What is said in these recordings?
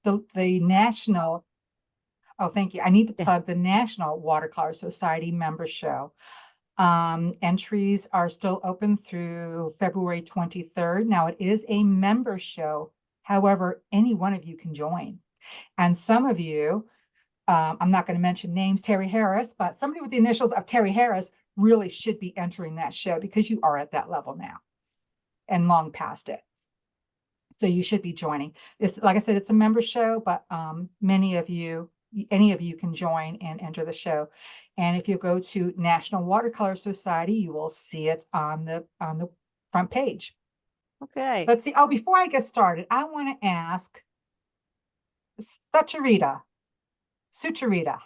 the national, oh, thank you. I need to Yeah. plug the National Watercolor Society member show. Entries are still open through February 23rd. Now it is a member show. However, any one of you can join. And some of you, I'm not going to mention names, Terry Harris, but somebody with the initials of Terry Harris really should be entering that show because you are at that level now and long past it. So you should be joining. This, like I said, it's a member show, but many of you, any of you can join and enter the show. And if you go to National Watercolor Society, you will see it on the front page. Okay. Let's see. Oh, before I get started, I want to ask Sucharita,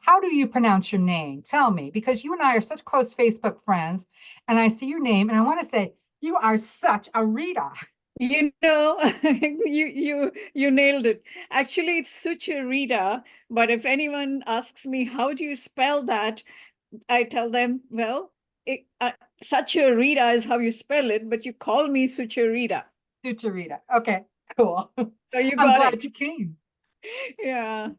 how do you pronounce your name? Tell me, because you and I are such close Facebook friends, and I see your name, and I want to say you are such a Rita. You know, you nailed it. Actually, it's Sucharita, but if anyone asks me how do you spell that, I tell them, well, Sucharita is how you spell it, but you call me Sucharita. Sucharita. Okay, cool. So you I'm got glad it. you came. Yeah.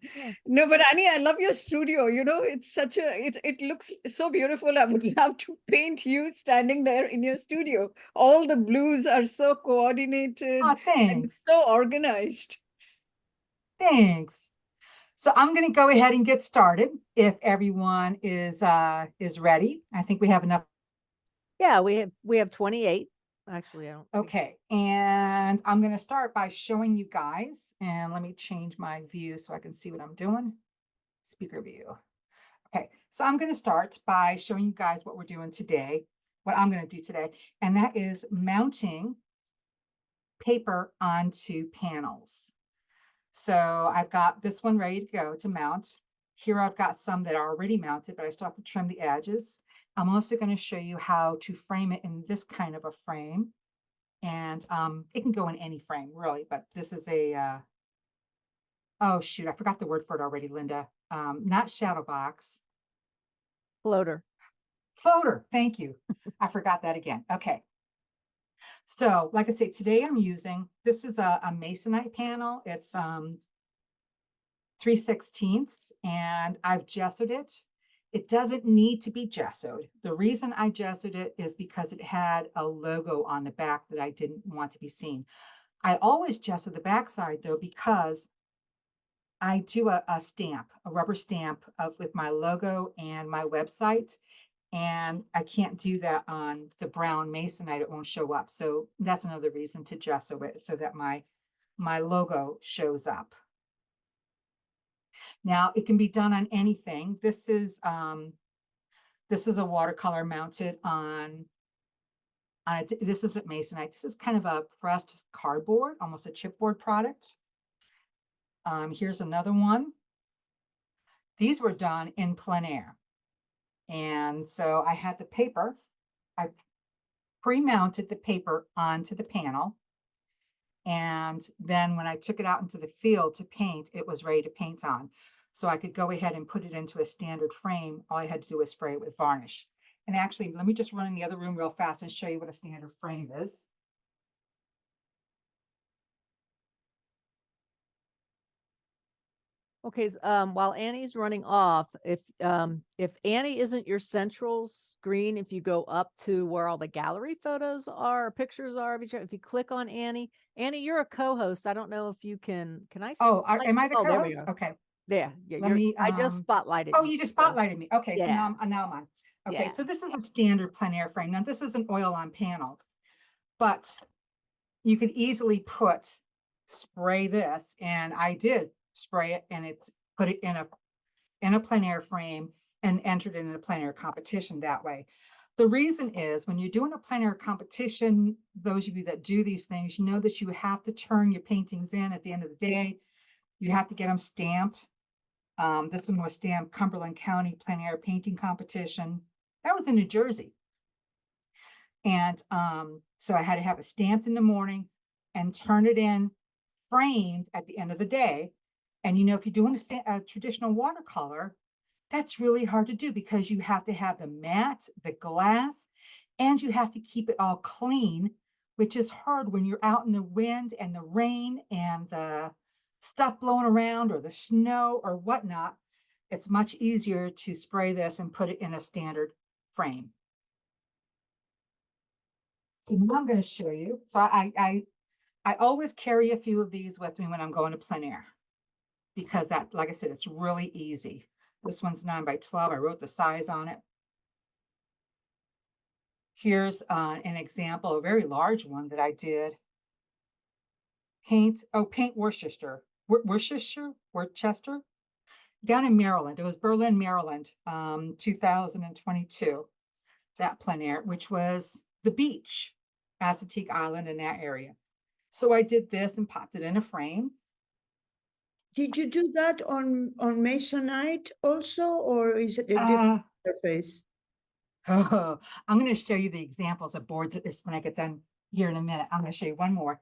No, but Annie, I love your studio. You know, it's such a it looks so beautiful. I would love to paint you standing there in your studio. All the blues are so coordinated Oh, and thanks. so organized. Thanks. So I'm going to go ahead and get started if everyone is ready. I think we have enough. Yeah, we have 28. Actually, I don't think. Okay, and I'm going to start by showing you guys, and let me change my view so I can see what I'm doing. Speaker view. Okay, so I'm going to start by showing you guys what we're doing today, what I'm going to do today, and that is mounting paper onto panels. So I've got this one ready to go to mount. Here I've got some that are already mounted, but I still have to trim the edges. I'm also going to show you how to frame it in this kind of a frame. And it can go in any frame, really, but this is a, oh, shoot, I forgot the word for it already, Linda. Not shadow box. Floater. Floater, thank you. I forgot that again. Okay. So, like I say, today I'm using, this is a masonite panel. It's 3/16, and I've gessoed it. It doesn't need to be gessoed. The reason I gessoed it is because it had a logo on the back that I didn't want to be seen. I always gesso the backside though, because I do a stamp, a rubber stamp with my logo and my website. And I can't do that on the brown masonite, it won't show up. So that's another reason to gesso it so that my logo shows up. Now it can be done on anything. This is a watercolor mounted on this isn't masonite. This is kind of a pressed cardboard, almost a chipboard product. Here's another one. These were done in plein air. And so I had the paper, I pre-mounted the paper onto the panel. And then when I took it out into the field to paint, it was ready to paint on. So I could go ahead and put it into a standard frame. All I had to do was spray it with varnish. And actually, let me just run in the other room real fast and show you what a standard frame is. Okay, while Annie's running off, if Annie isn't your central screen, if you go up to where all the gallery photos are, pictures are of each other, if you click on Annie, you're a co-host. I don't know if you can I see? Oh, am I the there we co-host? go. Okay. Yeah, Let me, I just spotlighted oh, you, you just so, spotlighted me. Okay, so yeah. now I'm on. Okay, Yeah. so this is a standard plein air frame. Now this is an oil-on panel, but you could easily spray this, and I did spray it, and put it in a plein air frame and entered it in a plein air competition that way. The reason is when you're doing a plein air competition, those of you that do these things, you know that you have to turn your paintings in at the end of the day. You have to get them stamped. This one was stamped Cumberland County Plein Air Painting Competition. That was in New Jersey. And so I had to have it stamped in the morning and turn it in framed at the end of the day. And if you're doing a traditional watercolor, that's really hard to do because you have to have the mat, the glass, and you have to keep it all clean, which is hard when you're out in the wind and the rain and the stuff blowing around or the snow or whatnot, it's much easier to spray this and put it in a standard frame. So now I'm going to show you. So I always carry a few of these with me when I'm going to plein air, because that, like I said, it's really easy. This one's 9 by 12. I wrote the size on it. Here's an example, a very large one that I did. Paint Worcester, down in Maryland. It was Berlin, Maryland, 2022, that plein air, which was the beach, Assateague Island in that area. So I did this and popped it in a frame. Did you do that on Masonite also, or is it a different surface? Oh, I'm going to show you the examples of boards of this when I get done here in a minute. I'm going to show you one more.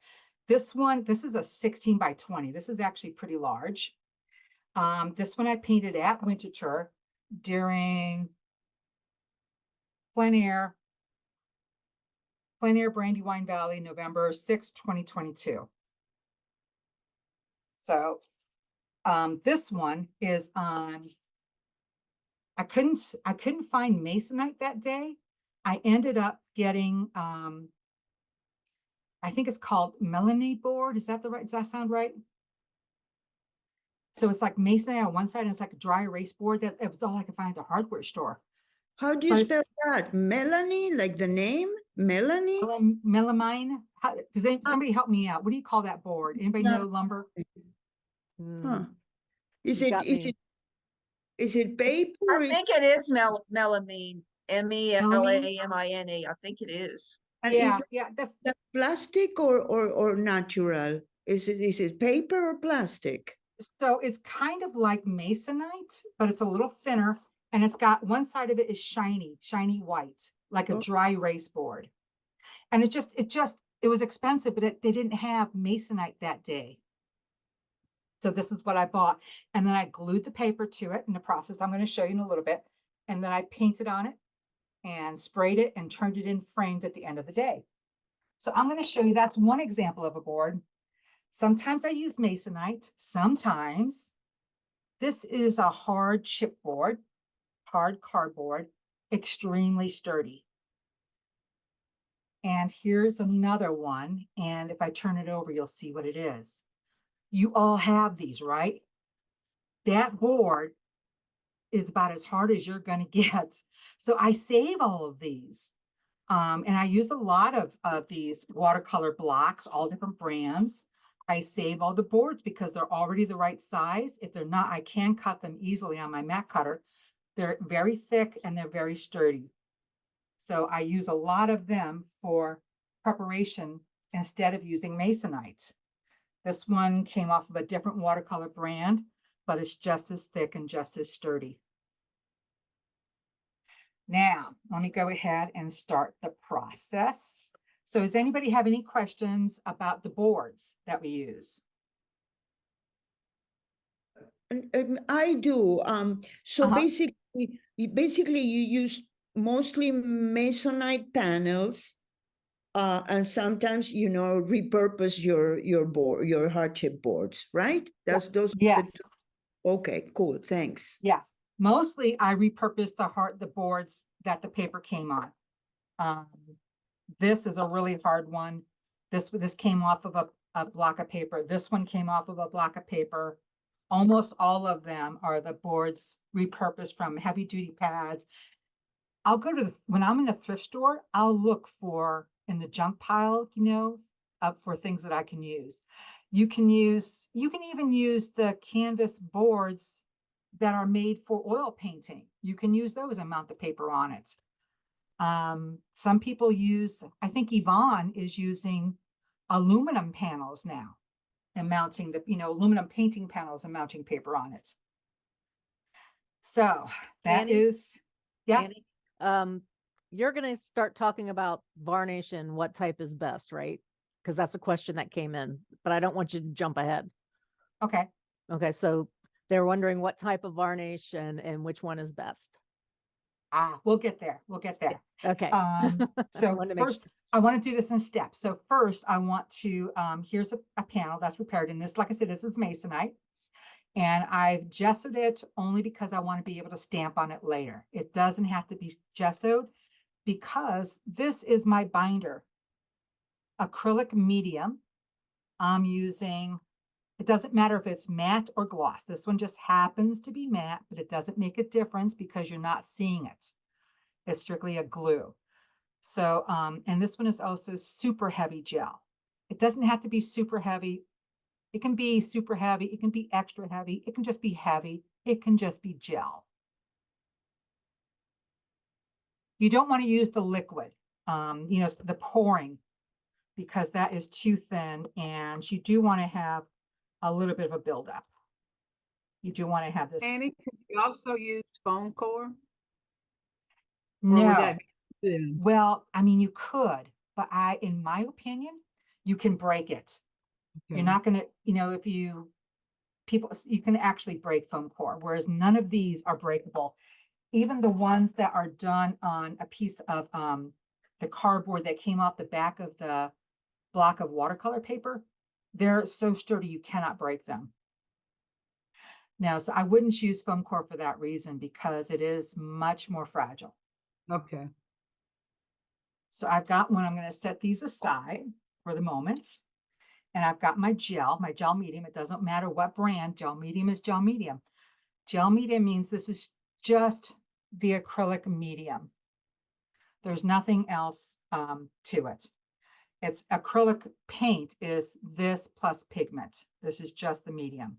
This one, this is a 16 by 20. This is actually pretty large. This one I painted at Winterthur during plein air Brandywine Valley, November 6, 2022. So this one is on, I couldn't find Masonite that day. I ended up getting, I think it's called Melanie board. Does that sound right? So it's like Masonite on one side and it's like a dry erase board. That it was all I could find at the hardware store. How do you But spell that? Melanie, like the name? Melanie? Melamine. Somebody help me out? What do you call that board? Anybody No. know lumber? Huh. Is You it got me. is it paper or I is think it is melamine, melamine. I think it is. and Yeah, is yeah. That's that plastic or natural? Is it paper or plastic? so it's kind of like Masonite, but it's a little thinner, and it's got one side of it is shiny white, like a Oh. dry erase board. And it was expensive, but they didn't have Masonite that day. So this is what I bought. And then I glued the paper to it in the process. I'm going to show you in a little bit. And then I painted on it and sprayed it and turned it in framed at the end of the day. So I'm going to show you, that's one example of a board. Sometimes I use Masonite, sometimes. This is a hard chipboard, hard cardboard, extremely sturdy. And here's another one. And if I turn it over, you'll see what it is. You all have these, right? That board is about as hard as you're going to get. So I save all of these. And I use a lot of these watercolor blocks, all different brands. I save all the boards because they're already the right size. If they're not, I can cut them easily on my mat cutter. They're very thick and they're very sturdy. So I use a lot of them for preparation instead of using Masonite. This one came off of a different watercolor brand, but it's just as thick and just as sturdy. Now, let me go ahead and start the process. So does anybody have any questions about the boards that we use? I do. So Uh-huh. basically you use mostly Masonite panels, and sometimes repurpose your hardship boards, right? Yes. Those. Yes. Okay, cool. Thanks. Yes. Mostly I repurposed the boards that the paper came on. This is a really hard one. This came off of a block of paper. This one came off of a block of paper. Almost all of them are the boards repurposed from heavy duty pads. I'll go to when I'm in a thrift store, I'll look for in the junk pile, for things that I can use. You can even use the canvas boards that are made for oil painting. You can use those and mount the paper on it. Some people use, I think Yvonne is using aluminum panels now and mounting aluminum painting panels and mounting paper on it. So that Annie? is, yeah. Annie, you're going to start talking about varnish and what type is best, right? Because that's a question that came in, but I don't want you to jump ahead. Okay. Okay, so they're wondering what type of varnish and which one is best. We'll get there. We'll get there. Okay. So Wanted to make first, I want to do this in steps. So first I want to, here's a panel that's prepared. And this, like I said, this is Masonite. And I've gessoed it only because I want to be able to stamp on it later. It doesn't have to be gessoed because this is my binder. Acrylic medium. I'm using, it doesn't matter if it's matte or gloss. This one just happens to be matte, but it doesn't make a difference because you're not seeing it. It's strictly a glue. So, and this one is also super heavy gel. It doesn't have to be super heavy. It can be super heavy. It can be extra heavy. It can just be heavy. It can just be gel. You don't want to use the liquid, the pouring, because that is too thin, and you do want to have a little bit of a buildup. You do want to have this. Annie, could you also use foam core? Or would No, that be thin? well, I mean, you could, but in my opinion, you can break it. You're Okay. not going to, if you can actually break foam core, whereas none of these are breakable. Even the ones that are done on a piece of the cardboard that came off the back of the block of watercolor paper, they're so sturdy you cannot break them. No, so I wouldn't use foam core for that reason because it is much more fragile. Okay. So I've got one, I'm going to set these aside for the moment. And I've got my gel medium. It doesn't matter what brand, gel medium is gel medium. Gel medium means this is just the acrylic medium. There's nothing else to it. It's acrylic paint is this plus pigment. This is just the medium.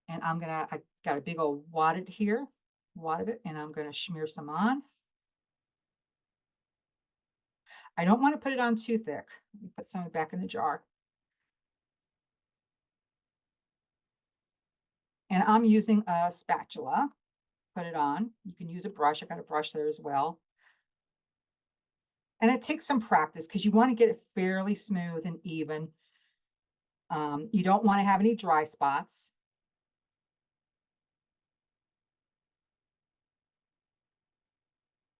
And I got a big old wad of it, and I'm gonna smear some on. I don't want to put it on too thick. Let me put some back in the jar. And I'm using a spatula. Put it on. You can use a brush. I got a brush there as well. And it takes some practice because you want to get it fairly smooth and even. You don't want to have any dry spots.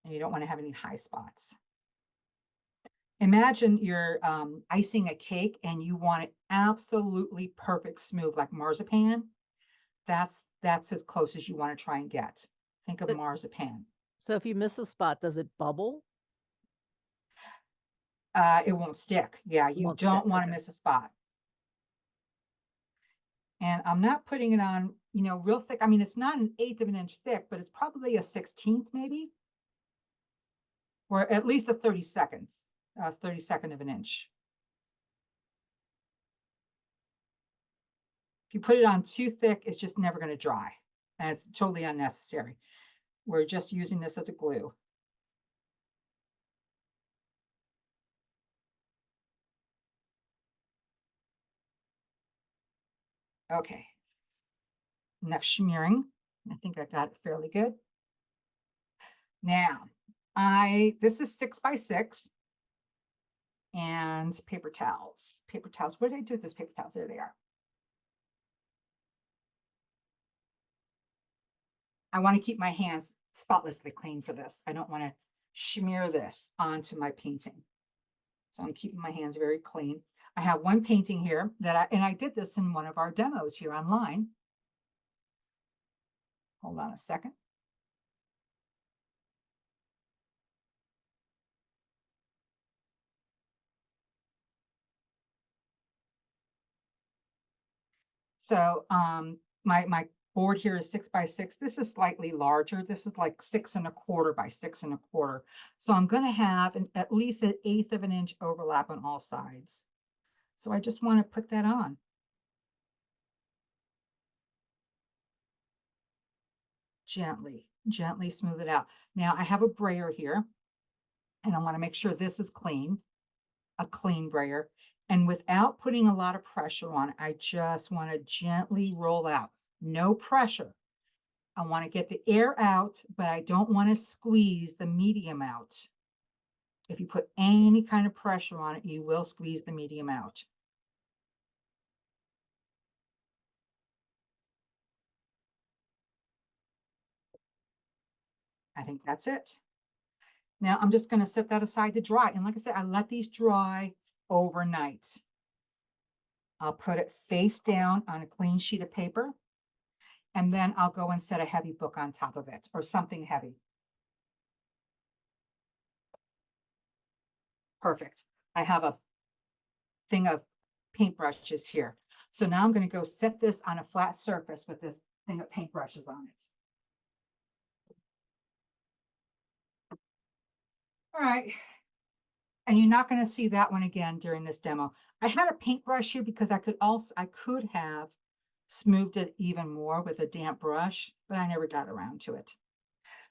And you don't want to have any high spots. Imagine you're icing a cake and you want it absolutely perfect smooth like marzipan. That's as close as you want to try and get. Think of But- marzipan. So if you miss a spot, does it bubble? It won't stick. Yeah, you won't don't stick, want to okay. miss a spot. And I'm not putting it on, real thick. I mean, it's not an 1/8 of an inch thick, but it's probably a 1/16 maybe. Or at least a 32nd of an inch. If you put it on too thick, it's just never going to dry. And it's totally unnecessary. We're just using this as a glue. Okay. Enough smearing. I think I got it fairly good. Now, this is 6x6 and paper towels. Paper towels. What did I do with those paper towels? There they are. I want to keep my hands spotlessly clean for this. I don't want to smear this onto my painting. So I'm keeping my hands very clean. I have one painting here and I did this in one of our demos here online. Hold on a second. So my board here is 6x6. This is slightly larger. This is like 6 1/4 by 6 1/4. So I'm going to have at least an 1/8 of an inch overlap on all sides. So I just want to put that on. Gently smooth it out. Now I have a brayer here and I want to make sure this is clean, a clean brayer. And without putting a lot of pressure on it, I just want to gently roll out. No pressure. I want to get the air out, but I don't want to squeeze the medium out. If you put any kind of pressure on it, you will squeeze the medium out. I think that's it. Now I'm just gonna set that aside to dry. And like I said, I let these dry overnight. I'll put it face down on a clean sheet of paper. And then I'll go and set a heavy book on top of it or something heavy. Perfect. I have a thing of paintbrushes here. So now I'm going to go set this on a flat surface with this thing of paintbrushes on it. All right. And you're not going to see that one again during this demo. I had a paintbrush here because I could have smoothed it even more with a damp brush, but I never got around to it.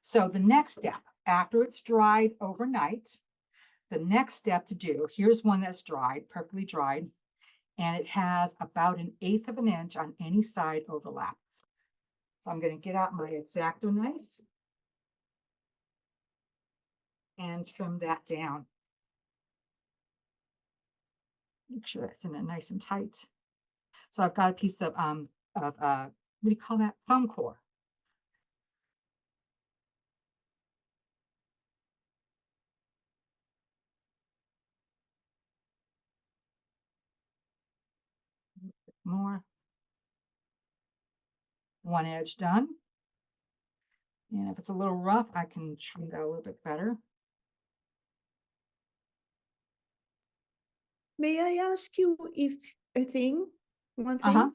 So the next step, after it's dried overnight, the next step to do, here's one that's dried, perfectly dried, and it has about 1/8 of an inch on any side overlap. So I'm going to get out my X-Acto knife and trim that down. Make sure that's in it nice and tight. So I've got a piece of what do you call that? Foam core. More. One edge done. And if it's a little rough, I can trim that a little bit better. May I ask you if a thing, one thing? Uh-huh.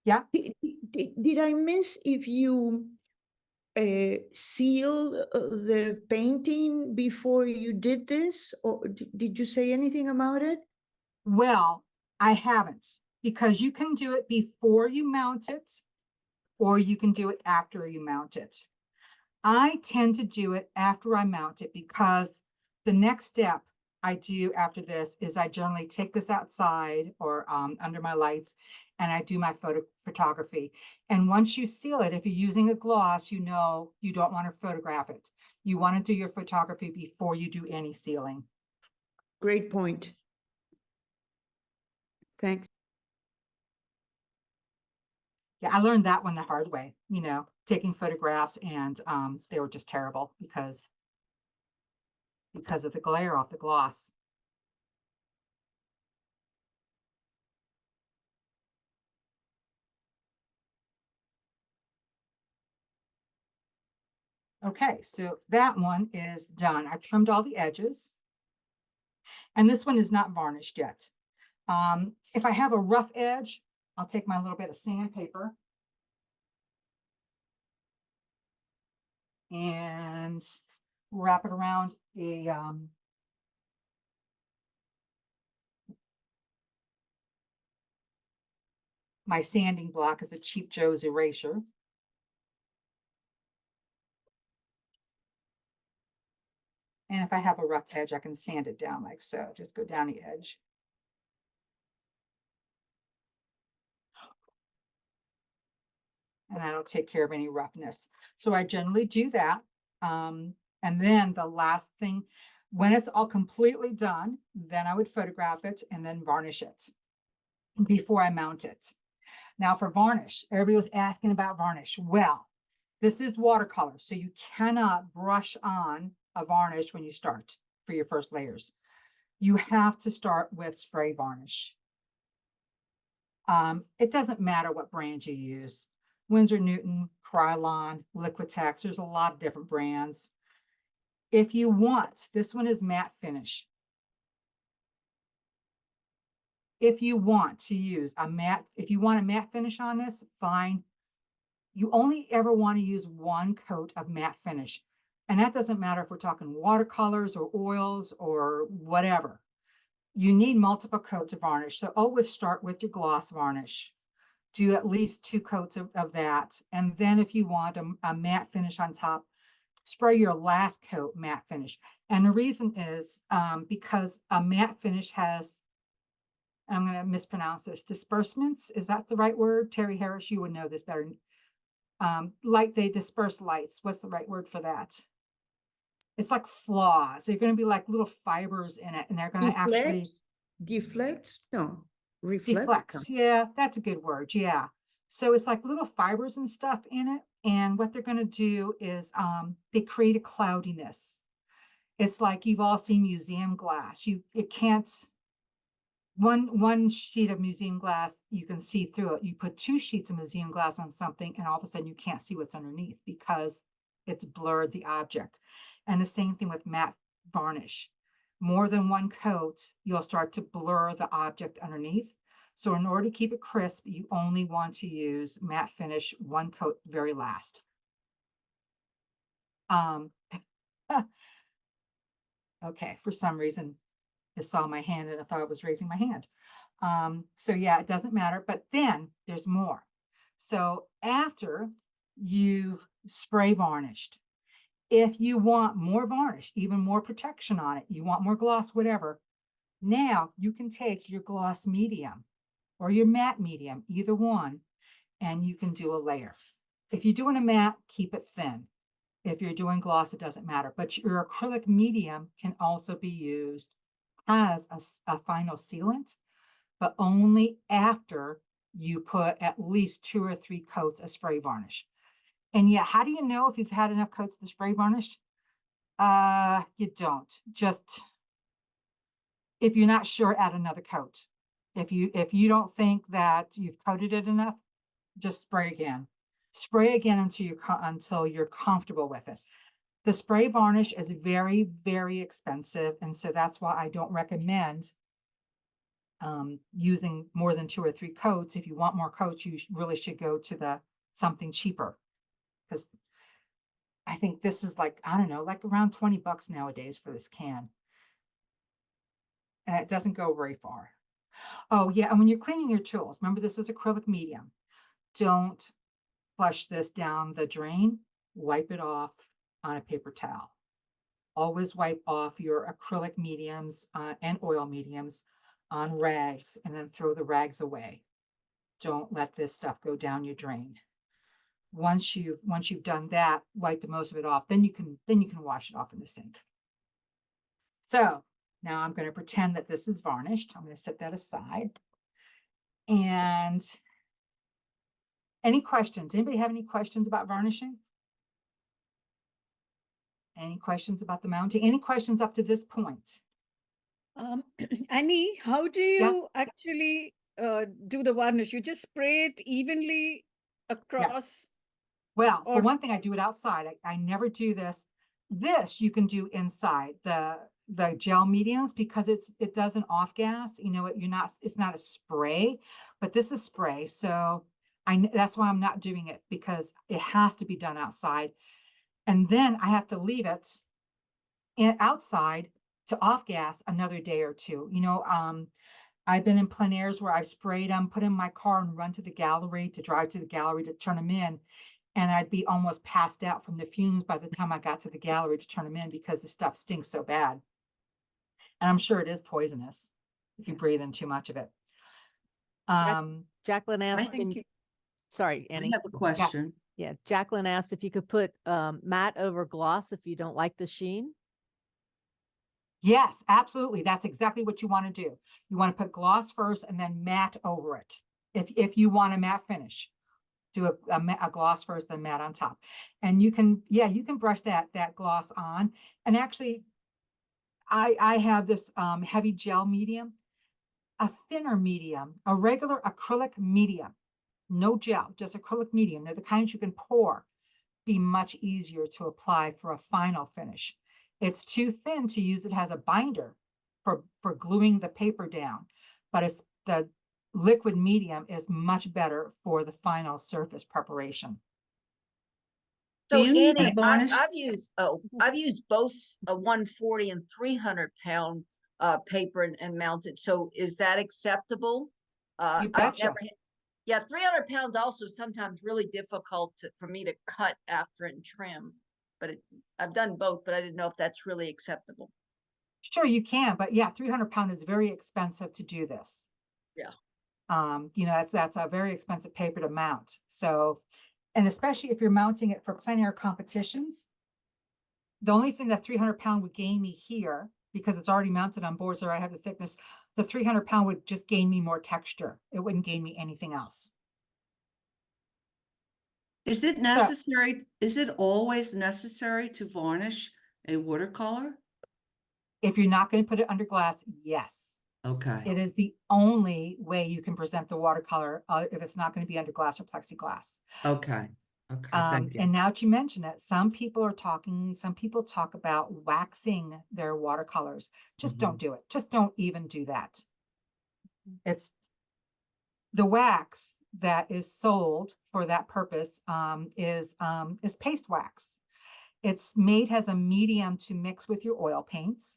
Yeah. Did I miss if you sealed the painting before you did this, or did you say anything about it? Well, I haven't, because you can do it before you mount it, or you can do it after you mount it. I tend to do it after I mount it because the next step I do after this is I generally take this outside or under my lights and I do my photography. And once you seal it, if you're using a gloss, you know you don't want to photograph it. You want to do your photography before you do any sealing. Great point. Thanks. Yeah, I learned that one the hard way, taking photographs, and they were just terrible because of the glare off the gloss. Okay, so that one is done. I've trimmed all the edges. And this one is not varnished yet. If I have a rough edge, I'll take my little bit of sandpaper and wrap it around my sanding block is a cheap Joe's eraser. And if I have a rough edge, I can sand it down like so. Just go down the edge. And that'll take care of any roughness. So I generally do that. And then the last thing, when it's all completely done, then I would photograph it and then varnish it before I mount it. Now for varnish, everybody was asking about varnish. Well, this is watercolor, so you cannot brush on a varnish when you start for your first layers. You have to start with spray varnish. It doesn't matter what brand you use. Winsor Newton, Krylon, Liquitex, there's a lot of different brands. If you want, this one is matte finish. If you want to use a matte, if you want a matte finish on this, fine. You only ever want to use one coat of matte finish. And that doesn't matter if we're talking watercolors or oils or whatever. You need multiple coats of varnish. So always start with your gloss varnish. Do at least 2 coats of that. And then if you want a matte finish on top, spray your last coat matte finish. And the reason is because a matte finish has, I'm going to mispronounce this, disbursements. Is that the right word? Terry Harris, you would know this better. Light, they disperse lights. What's the right word for that? It's like flaws. They're going to be like little fibers in it, and they're going to actually deflects? No, reflects. deflects. Yeah, that's a good word. Yeah. So it's like little fibers and stuff in it. And what they're going to do is they create a cloudiness. It's like you've all seen museum glass. It can't, one sheet of museum glass, you can see through it. You put 2 sheets of museum glass on something and all of a sudden you can't see what's underneath because it's blurred the object. And the same thing with matte varnish. More than 1 coat, you'll start to blur the object underneath. So in order to keep it crisp, you only want to use matte finish 1 coat very last. Okay, for some reason, I saw my hand and I thought I was raising my hand. So yeah, it doesn't matter, but then there's more. So after you've spray varnished, if you want more varnish, even more protection on it, you want more gloss, whatever, now you can take your gloss medium or your matte medium, either one, and you can do a layer. If you're doing a matte, keep it thin. If you're doing gloss, it doesn't matter, but your acrylic medium can also be used as a final sealant, but only after you put at least 2 or 3 coats of spray varnish. And yeah, how do you know if you've had enough coats of the spray varnish? You don't. Just, if you're not sure, add another coat. If you don't think that you've coated it enough, just spray again. Spray again until you're comfortable with it. The spray varnish is very, very expensive, and so that's why I don't recommend using more than 2 or 3 coats. If you want more coats, you really should go to something cheaper, because I think this is like, I don't know, like around 20 bucks nowadays for this can. And it doesn't go very far. Oh yeah, and when you're cleaning your tools, remember this is acrylic medium. Don't flush this down the drain. Wipe it off on a paper towel. Always wipe off your acrylic mediums and oil mediums on rags and then throw the rags away. Don't let this stuff go down your drain. Once you've done that, wipe the most of it off, then you can wash it off in the sink. So now I'm going to pretend that this is varnished. I'm going to set that aside. And any questions? Anybody have any questions about varnishing? Any questions about the mounting? Any questions up to this point? Annie, how do you actually do the varnish? You just spray it evenly across? Well, for Or- one thing, I do it outside. I never do this. This you can do inside the gel mediums because it does an off gas. You know, it's not a spray, but this is spray. So that's why I'm not doing it, because it has to be done outside. And then I have to leave it outside to off gas another day or two. You know, I've been in plein airs where I've sprayed them, put in my car and run to the gallery, to drive to the gallery to turn them in. And I'd be almost passed out from the fumes by the time I got to the gallery to turn them in, because the stuff stinks so bad. And I'm sure it is poisonous if you breathe in too much of it. Jacqueline asked, think sorry, I Annie. have a question. Yeah, Jacqueline asked if you could put matte over gloss if you don't like the sheen. Yes, absolutely. That's exactly what you want to do. You want to put gloss first and then matte over it. If you want a matte finish, do a gloss first, then matte on top. And you can brush that gloss on. And actually, I have this heavy gel medium, a thinner medium, a regular acrylic medium, no gel, just acrylic medium. They're the kinds you can pour. Be much easier to apply for a final finish. It's too thin to use it as a binder for gluing the paper down, but the liquid medium is much better for the final surface preparation. So Do you need Annie, to varnish? I've used both a 140 and 300-pound paper and mounted. So is that acceptable? You betcha. 300 pounds also sometimes really difficult for me to cut after and trim. But I've done both, but I didn't know if that's really acceptable. Sure, you can, but yeah, 300-pound is very expensive to do this. Yeah. You know, that's a very expensive paper to mount. So, and especially if you're mounting it for plein air competitions, the only thing that 300-pound would gain me here, because it's already mounted on boards where I have the thickness, the 300-pound would just gain me more texture. It wouldn't gain me anything else. Is it necessary? Is it always necessary to varnish a watercolor? If you're not going to put it under glass, yes. Okay, It is the only way you can present the watercolor if it's not going to be under glass or plexiglass. okay, thank you. And now that you mention it, some people talk about waxing their watercolors. Just don't do it. Just don't even do that. It's the wax that is sold for that purpose is paste wax. It's made as a medium to mix with your oil paints,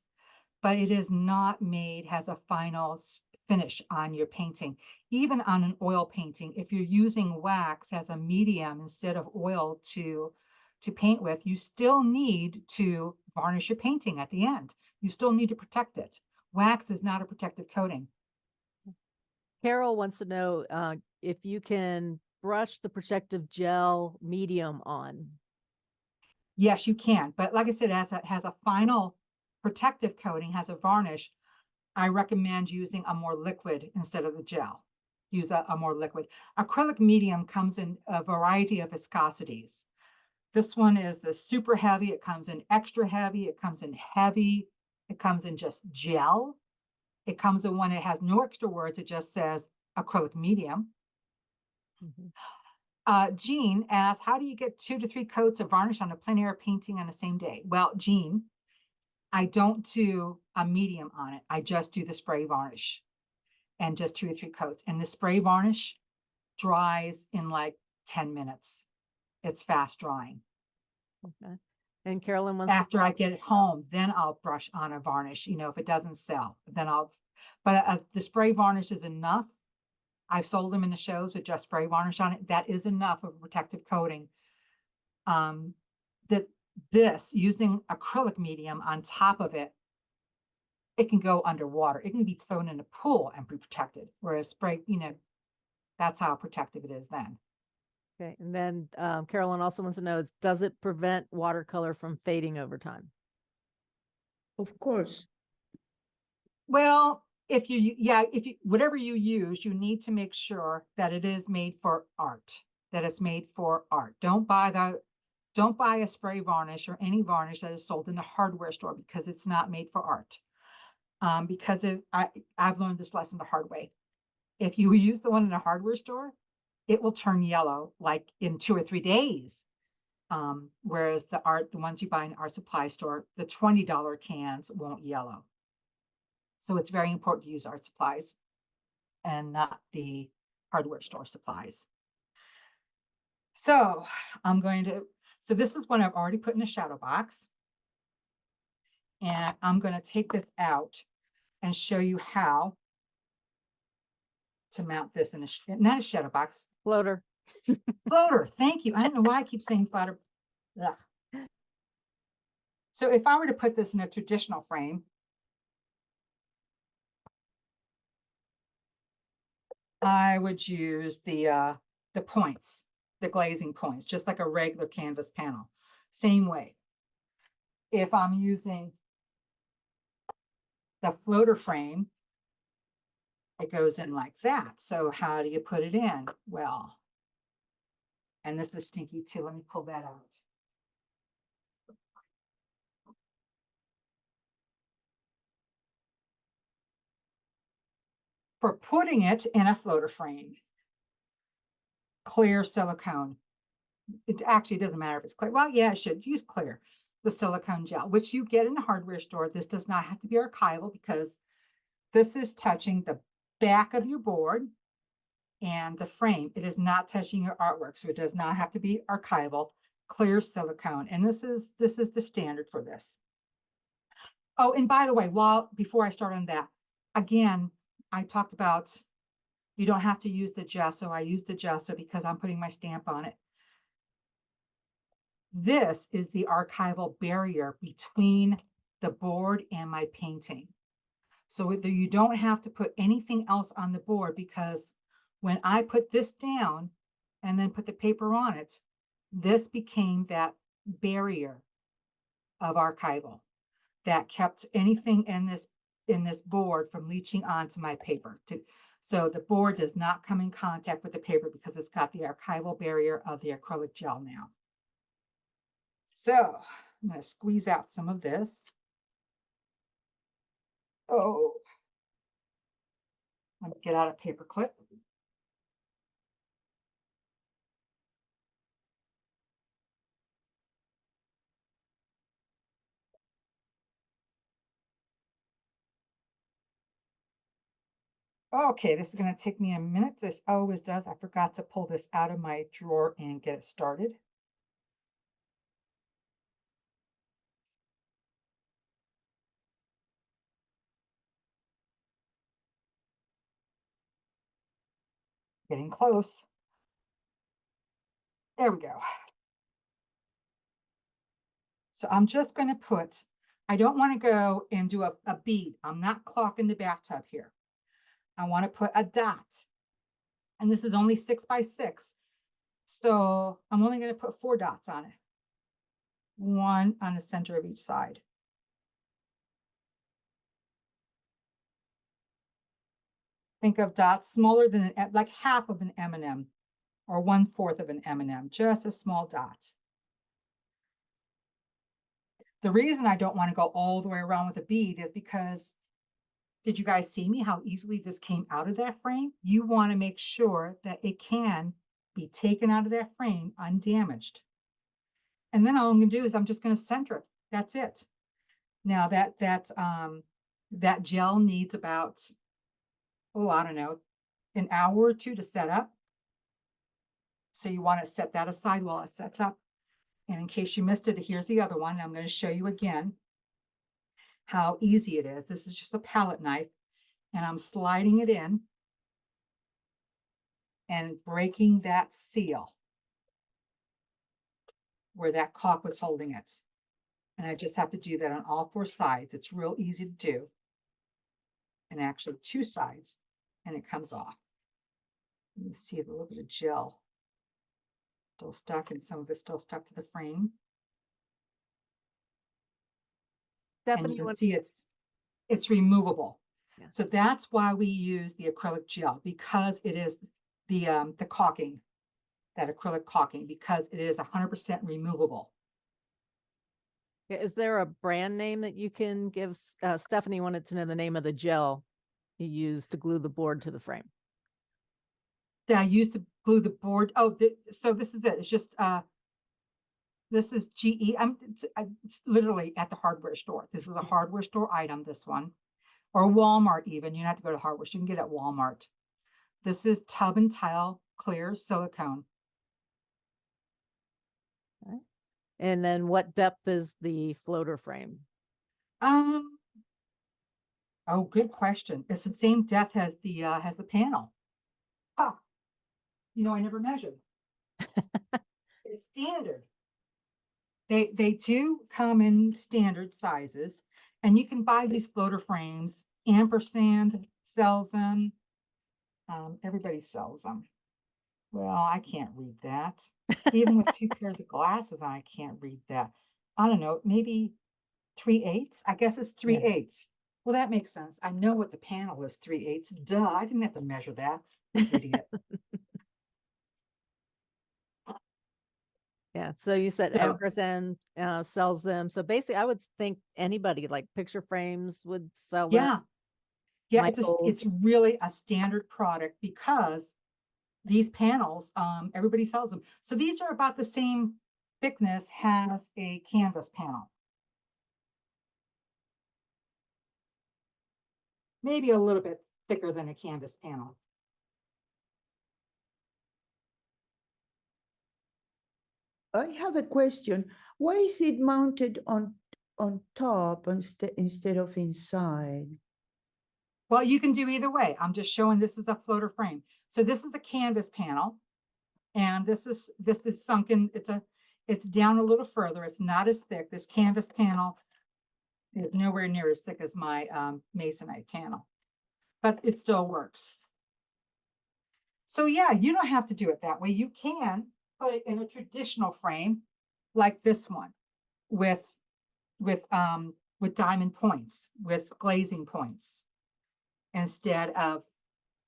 but it is not made as a final finish on your painting. Even on an oil painting, if you're using wax as a medium instead of oil to paint with, you still need to varnish your painting at the end. You still need to protect it. Wax is not a protective coating. Carol wants to know if you can brush the protective gel medium on. Yes, you can. But like I said, it has a final protective coating, has a varnish. I recommend using a more liquid instead of the gel. Use a more liquid. Acrylic medium comes in a variety of viscosities. This one is the super heavy. It comes in extra heavy. It comes in heavy. It comes in just gel. It comes in one, it has no extra words. It just says acrylic medium. Jean asks, how do you get 2 to 3 coats of varnish on a plein air painting on the same day? Well, Jean, I don't do a medium on it. I just do the spray varnish and just 2 or 3 coats. And the spray varnish dries in like 10 minutes. It's fast drying. Okay. And Carolyn wants After I get it home, then I'll brush on a varnish. You know, if it doesn't sell, then the spray varnish is enough. I've sold them in the shows with just spray varnish on it. That is enough of a protective coating. This using acrylic medium on top of it, it can go underwater. It can be thrown in a pool and be protected. Whereas spray, that's how protective it is then. Okay. And then Carolyn also wants to know, does it prevent watercolor from fading over time? Of course. Well, whatever you use, you need to make sure that it is made for art, that it's made for art. Don't buy a spray varnish or any varnish that is sold in a hardware store because it's not made for art. I've learned this lesson the hard way. If you use the one in a hardware store, it will turn yellow like in 2 or 3 days. Whereas the ones you buy in an art supply store, the $20 cans won't yellow. So it's very important to use art supplies and not the hardware store supplies. So so this is one I've already put in a shadow box. And I'm going to take this out and show you how to mount this in not a shadow box. Floater. Floater. Thank you. I don't know why I keep saying floater. Ugh. So if I were to put this in a traditional frame, I would use the points, the glazing points, just like a regular canvas panel. Same way. If I'm using the floater frame, it goes in like that. So how do you put it in? Well, and this is stinky too. Let me pull that out. For putting it in a floater frame, clear silicone. It actually doesn't matter if it's clear. Well, yeah, it should use clear. The silicone gel, which you get in the hardware store. This does not have to be archival because this is touching the back of your board and the frame. It is not touching your artwork, so it does not have to be archival. Clear silicone, and this is the standard for this. Oh, and by the way, before I start on that, again, I talked about you don't have to use the gesso. I use the gesso because I'm putting my stamp on it. This is the archival barrier between the board and my painting. So you don't have to put anything else on the board because when I put this down and then put the paper on it, this became that barrier of archival that kept anything in this board from leaching onto my paper. So the board does not come in contact with the paper because it's got the archival barrier of the acrylic gel now. So I'm going to squeeze out some of this. Oh. Let me get out a paper clip. Okay, this is going to take me a minute. This always does. I forgot to pull this out of my drawer and get it started. Getting close. There we go. So I'm just going to put, I don't want to go and do a bead. I'm not clocking the bathtub here. I want to put a dot. And this is only 6 by 6. So I'm only going to put 4 dots on it. 1 on the center of each side. Think of dots smaller than like half of an M&M or 1/4 of an M&M, just a small dot. The reason I don't want to go all the way around with a bead is because, did you guys see me how easily this came out of that frame? You want to make sure that it can be taken out of that frame undamaged. And then all I'm going to do is I'm just going to center it. That's it. Now that gel needs about, oh, I don't know, an hour or 2 to set up. So you want to set that aside while it sets up. And in case you missed it, here's the other one. I'm going to show you again how easy it is. This is just a palette knife, and I'm sliding it in and breaking that seal where that caulk was holding it. And I just have to do that on all 4 sides. It's real easy to do. And actually 2 sides, and it comes off. You see a little bit of gel still stuck, and some of it's still stuck to the frame. And Stephanie, you can see it's removable. Yeah. So that's why we use the acrylic gel, because it is the caulking, that acrylic caulking, because it is 100% removable. is there a brand name that you can give? Stephanie wanted to know the name of the gel you use to glue the board to the frame. That I use to glue the board. Oh, so this is it. It's just this is GE. It's literally at the hardware store. This is a hardware store item, this one. Or Walmart even. You don't have to go to hardware. You can get it at Walmart. This is Tub and Tile Clear Silicone. Okay. And then what depth is the floater frame? Oh, good question. It's the same depth as the panel. Ah, I never measured. It's standard. They do come in standard sizes, and you can buy these floater frames. Ampersand sells them. Everybody sells them. Well, I can't read that. Even with 2 pairs of glasses on, I can't read that. I don't know, maybe 3/8? I guess it's 3/8. Well, that makes sense. I know what the panel is, 3/8. Duh, I didn't have to measure that. I'm an idiot. Yeah. So you said So- Ampersand sells them. So basically, I would think anybody like picture frames would sell them. Yeah. Yeah, it's Michael's. really a standard product, because these panels, everybody sells them. So these are about the same thickness as a canvas panel. Maybe a little bit thicker than a canvas panel. I have a question. Why is it mounted on top instead of inside? Well, you can do either way. I'm just showing this is a floater frame. So this is a canvas panel, and this is sunken. It's down a little further. It's not as thick. This canvas panel is nowhere near as thick as my masonite panel, but it still works. So yeah, you don't have to do it that way. You can put it in a traditional frame like this one with diamond points, with glazing points, instead of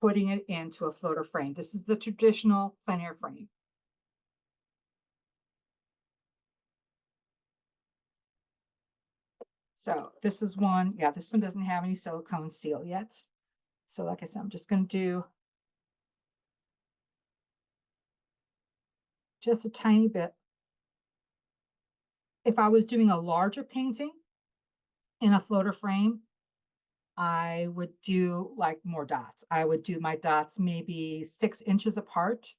putting it into a floater frame. This is the traditional plein air frame. So this is one, yeah, this one doesn't have any silicone seal yet. So like I said, I'm just gonna do just a tiny bit. If I was doing a larger painting in a floater frame, I would do like more dots. I would do my dots maybe 6 inches apart,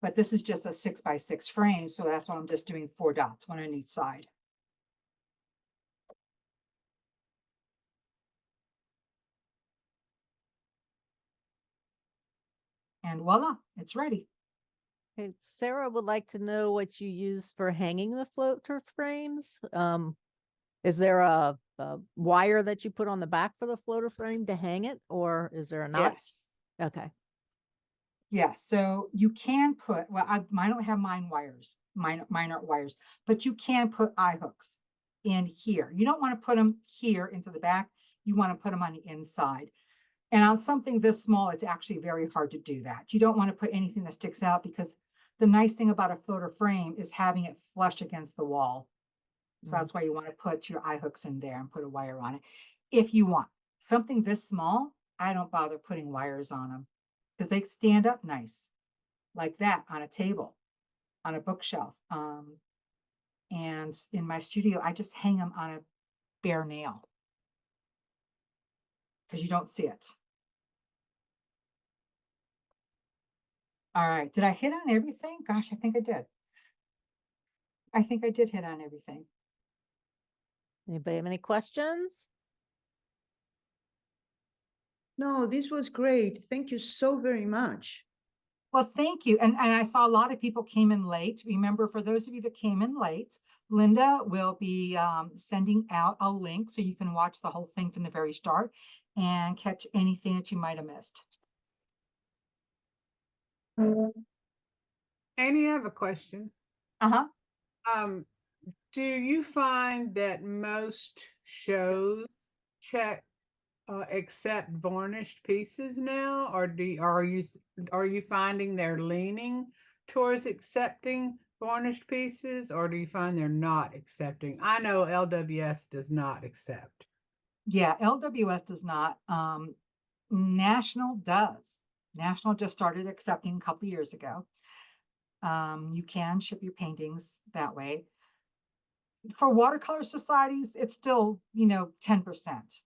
but this is just a 6x6 frame. So that's why I'm just doing 4 dots, one on each side. And voila, it's ready. Okay, Sarah would like to know what you use for hanging the floater frames. Is there a wire that you put on the back for the floater frame to hang it, or is there a knot? Yes. Okay. Yes, so you can put, well, I don't have mine aren't wires, but you can put eye hooks in here. You don't want to put them here into the back. You want to put them on the inside. And on something this small, it's actually very hard to do that. You don't want to put anything that sticks out because the nice thing about a floater frame is having it flush against the wall. So that's why you want to put your eye hooks in there and put a wire on it. If you want something this small, I don't bother putting wires on them because they stand up nice like that on a table, on a bookshelf. And in my studio, I just hang them on a bare nail because you don't see it. All right. Did I hit on everything? Gosh, I think I did. I think I did hit on everything. Anybody have any questions? No, this was great. Thank you so very much. Well, thank you. And I saw a lot of people came in late. Remember, for those of you that came in late, Linda will be sending out a link so you can watch the whole thing from the very start and catch anything that you might have missed. Annie, I have a question. Uh-huh. Do you find that most shows accept varnished pieces now, or are you finding they're leaning towards accepting varnished pieces, or do you find they're not accepting? I know LWS does not accept. Yeah, LWS does not. National does. National just started accepting a couple of years ago. You can ship your paintings that way. For watercolor societies, it's still, 10%.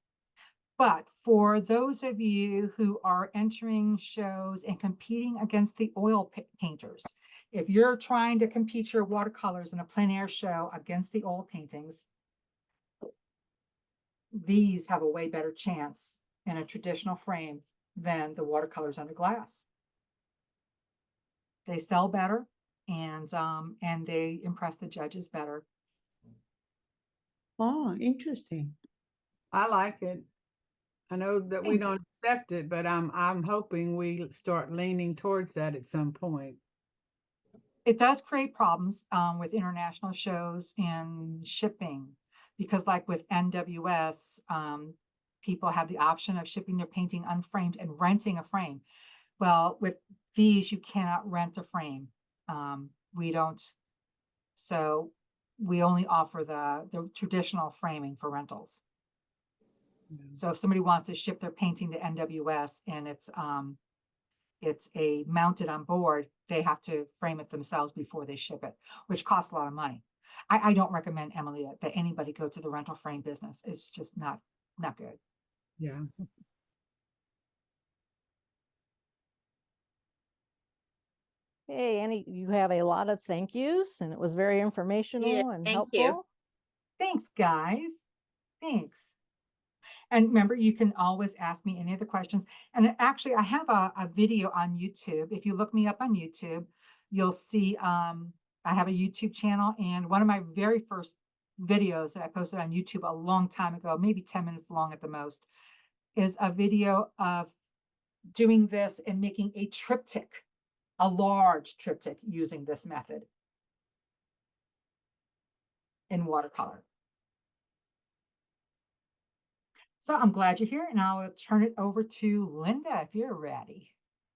But for those of you who are entering shows and competing against the oil painters, if you're trying to compete your watercolors in a plein air show against the oil paintings, these have a way better chance in a traditional frame than the watercolors under glass. They sell better and they impress the judges better. Oh, interesting. I like it. I know that we don't accept it, but I'm hoping we start leaning towards that at some point. It does create problems with international shows and shipping, because like with NWS, people have the option of shipping their painting unframed and renting a frame. Well, with these, you cannot rent a frame. We don't. So we only offer the traditional framing for rentals. So if somebody wants to ship their painting to NWS and it's a mounted on board, they have to frame it themselves before they ship it, which costs a lot of money. I don't recommend, Emily, that anybody go to the rental frame business. It's just not good. Yeah. Hey, Annie, you have a lot of thank yous, and it was very informational and thank you. helpful. Thanks, guys. Thanks. And remember, you can always ask me any other questions. And actually, I have a video on YouTube. If you look me up on YouTube, you'll see I have a YouTube channel. And one of my very first videos that I posted on YouTube a long time ago, maybe 10 minutes long at the most, is a video of doing this and making a triptych, a large triptych using this method in watercolor. So I'm glad you're here, and I'll turn it over to Linda if you're ready.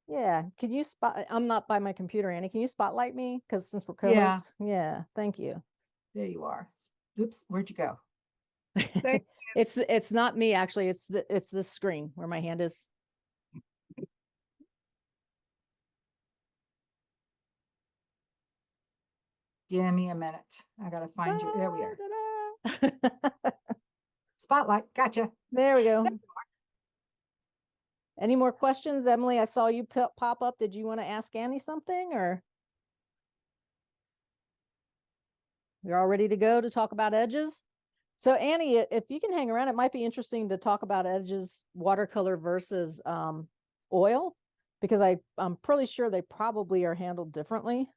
Yeah, can you I'm not by my computer, Annie. Can you spotlight me? Because since we're Yeah. co-hosts. Yeah, thank you. There you are. Oops, where'd you go? Thank It's not me, actually. It's the screen where my hand is. Give me a minute. I gotta find you. There we are. Da-da. Spotlight. Gotcha. There we go. Any more questions, Emily? I saw you pop up. Did you want to ask Annie something, or you're all ready to go to talk about edges? So Annie, if you can hang around, it might be interesting to talk about edges, watercolor versus oil, because I'm pretty sure they probably are handled differently.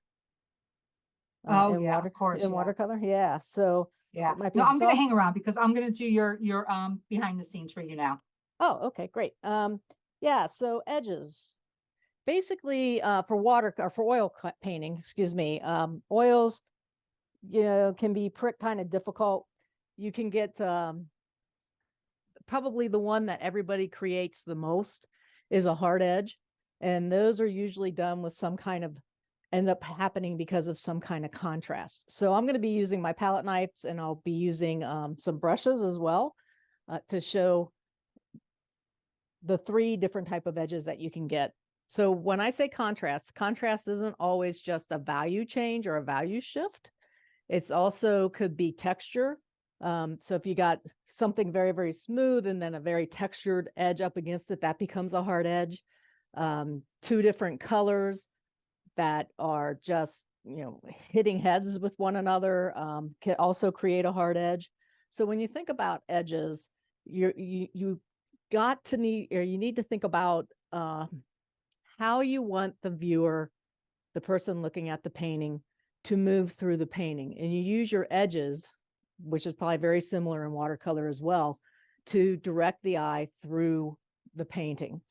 Oh in yeah, of course. in Yeah. watercolor. Yeah. So Yeah. it might be No, I'm gonna soft. hang around because I'm gonna do your behind the scenes for you now. Oh, okay, great. Yeah, so edges. Basically, for oil painting, excuse me, oils, can be kind of difficult. You can get probably the one that everybody creates the most is a hard edge. And those are usually done with end up happening because of some kind of contrast. So I'm going to be using my palette knives, and I'll be using some brushes as well to show the 3 different type of edges that you can get. So when I say contrast isn't always just a value change or a value shift. It's also could be texture. So if you got something very, very smooth and then a very textured edge up against it, that becomes a hard edge. 2 different colors that are just, hitting heads with one another can also create a hard edge. So when you think about edges, you need to think about how you want the viewer, the person looking at the painting, to move through the painting. And you use your edges, which is probably very similar in watercolor as well, to direct the eye through the painting.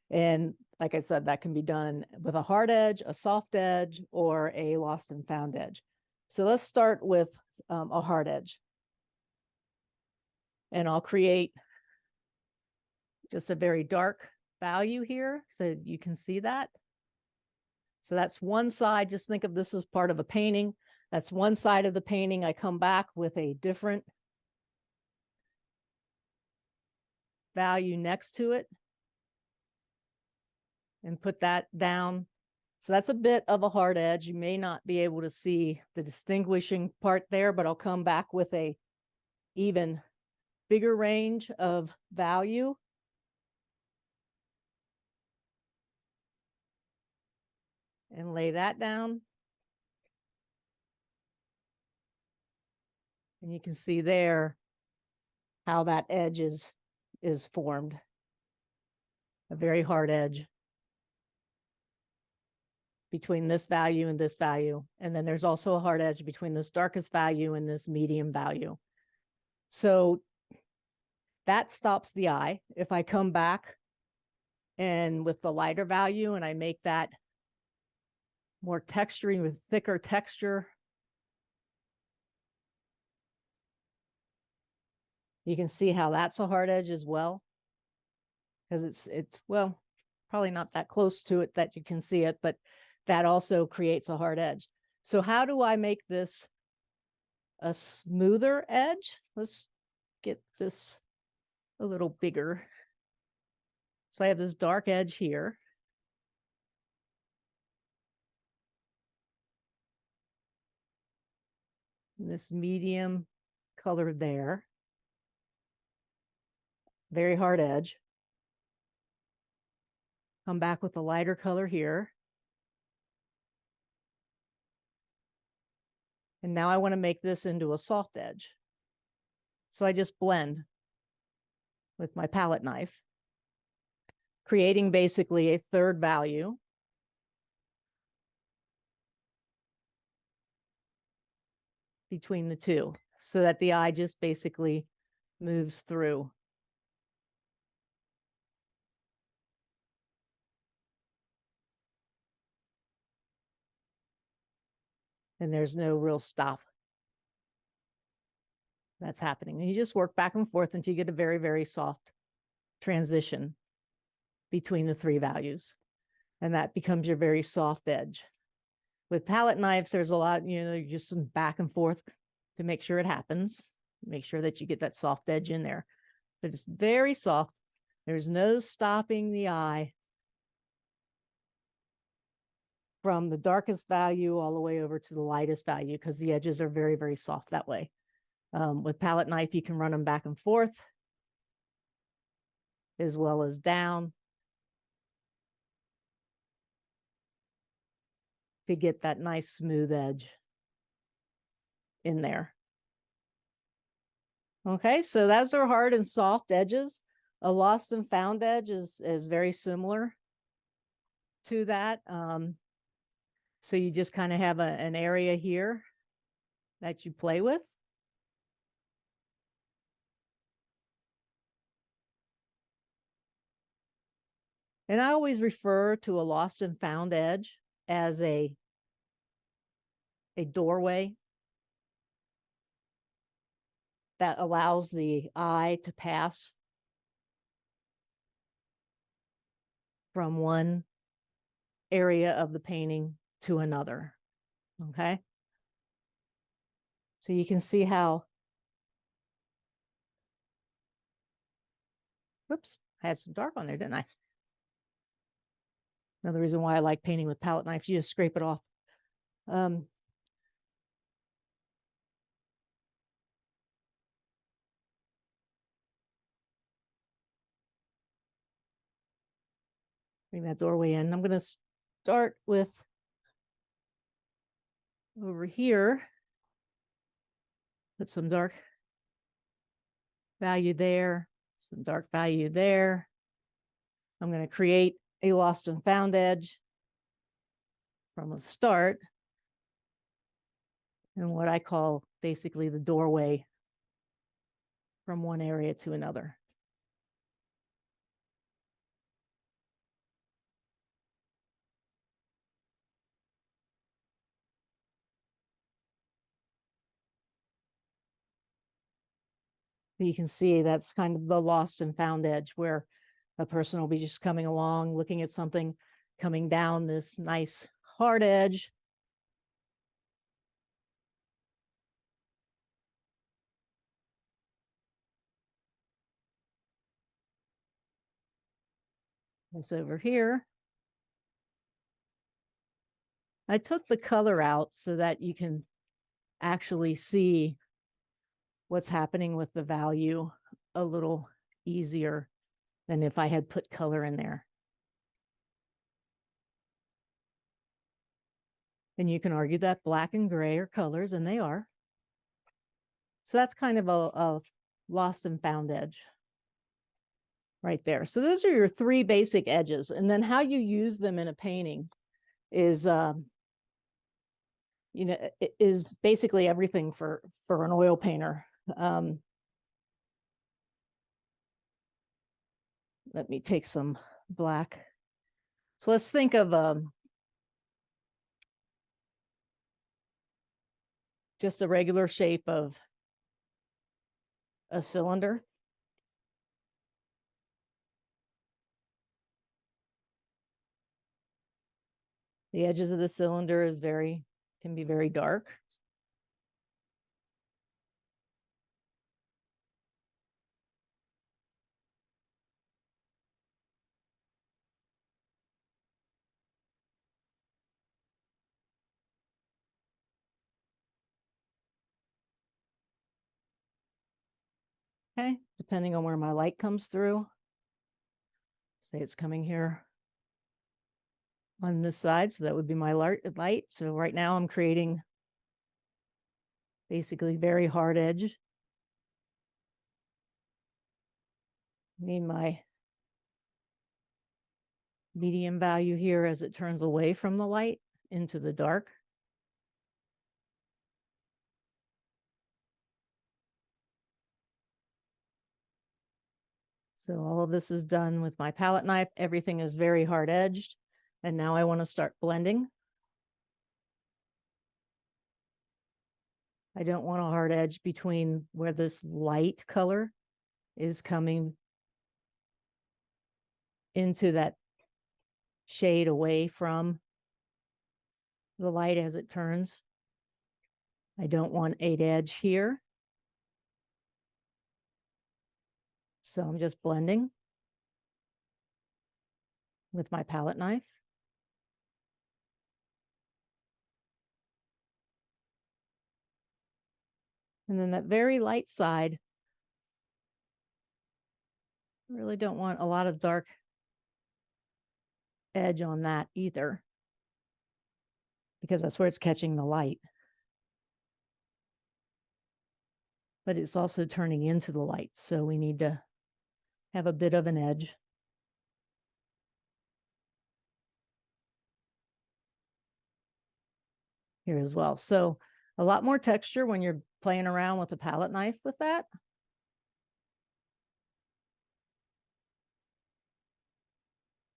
And like I said, that can be done with a hard edge, a soft edge, or a lost and found edge. So let's start with a hard edge. And I'll create just a very dark value here so you can see that. So that's one side. Just think of this as part of a painting. That's one side of the painting. I come back with a different value next to it and put that down. So that's a bit of a hard edge. You may not be able to see the distinguishing part there, but I'll come back with a even bigger range of value. And lay that down. And you can see there how that edge is formed. A very hard edge between this value and this value. And then there's also a hard edge between this darkest value and this medium value. So that stops the eye. If I come back and with the lighter value and I make that more texturing with thicker texture, you can see how that's a hard edge as well, because it's well, probably not that close to it that you can see it, but that also creates a hard edge. So how do I make this a smoother edge? Let's get this a little bigger. So I have this dark edge here. And this medium color there. Very hard edge. Come back with a lighter color here. And now I want to make this into a soft edge. So I just blend with my palette knife, creating basically a third value. Between the two, so that the eye just basically moves through. And there's no real stop that's happening. And you just work back and forth until you get a very, very soft transition between the 3 values. And that becomes your very soft edge. With palette knives, there's a lot, just some back and forth to make sure it happens. Make sure that you get that soft edge in there. But it's very soft. There's no stopping the eye from the darkest value all the way over to the lightest value because the edges are very, very soft that way. With palette knife, you can run them back and forth as well as down to get that nice smooth edge in there. Okay, so those are hard and soft edges. A lost and found edge is very similar to that. So you just kind of have an area here that you play with. And I always refer to a lost and found edge as a doorway that allows the eye to pass from one area of the painting to another. Okay. So you can see how, whoops, I had some dark on there, didn't I? Another reason why I like painting with palette knives, you just scrape it off. Bring that doorway in. I'm going to start with over here. Put some dark value there, some dark value there. I'm going to create a lost and found edge from the start and what I call basically the doorway from one area to another. You can see that's kind of the lost and found edge where a person will be just coming along, looking at something, coming down this nice hard edge. This over here. I took the color out so that you can actually see what's happening with the value a little easier than if I had put color in there. And you can argue that black and gray are colors, and they are. So that's kind of a lost and found edge right there. So those are your three basic edges. And then how you use them in a painting is, is basically everything for an oil painter. Let me take some black. So let's think of just a regular shape of a cylinder. The edges of the cylinder can be very dark. Okay, depending on where my light comes through. Say it's coming here on this side, so that would be my light. So right now I'm creating basically very hard edge. Need my medium value here as it turns away from the light into the dark. So all of this is done with my palette knife. Everything is very hard edged. And now I want to start blending. I don't want a hard edge between where this light color is coming into that shade away from the light as it turns. I don't want an edge here. So I'm just blending with my palette knife. And then that very light side, I really don't want a lot of dark edge on that either, because that's where it's catching the light. But it's also turning into the light, so we need to have a bit of an edge. Here as well. So a lot more texture when you're playing around with a palette knife with that.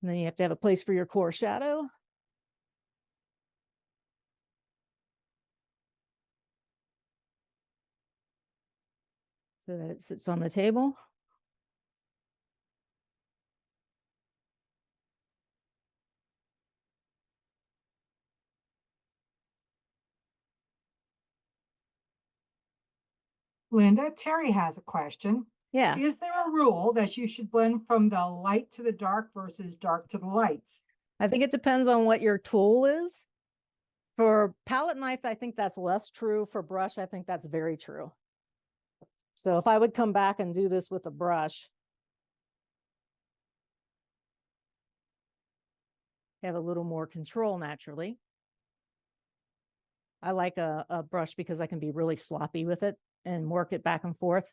And then you have to have a place for your core shadow. So that it sits on the table. Linda, Terry has a question. Yeah, Is there a rule that you should blend from the light to the dark versus dark to the light? I think it depends on what your tool is. For palette knife, I think that's less true. For brush, I think that's very true. So if I would come back and do this with a brush, have a little more control naturally. I like a brush because I can be really sloppy with it and work it back and forth.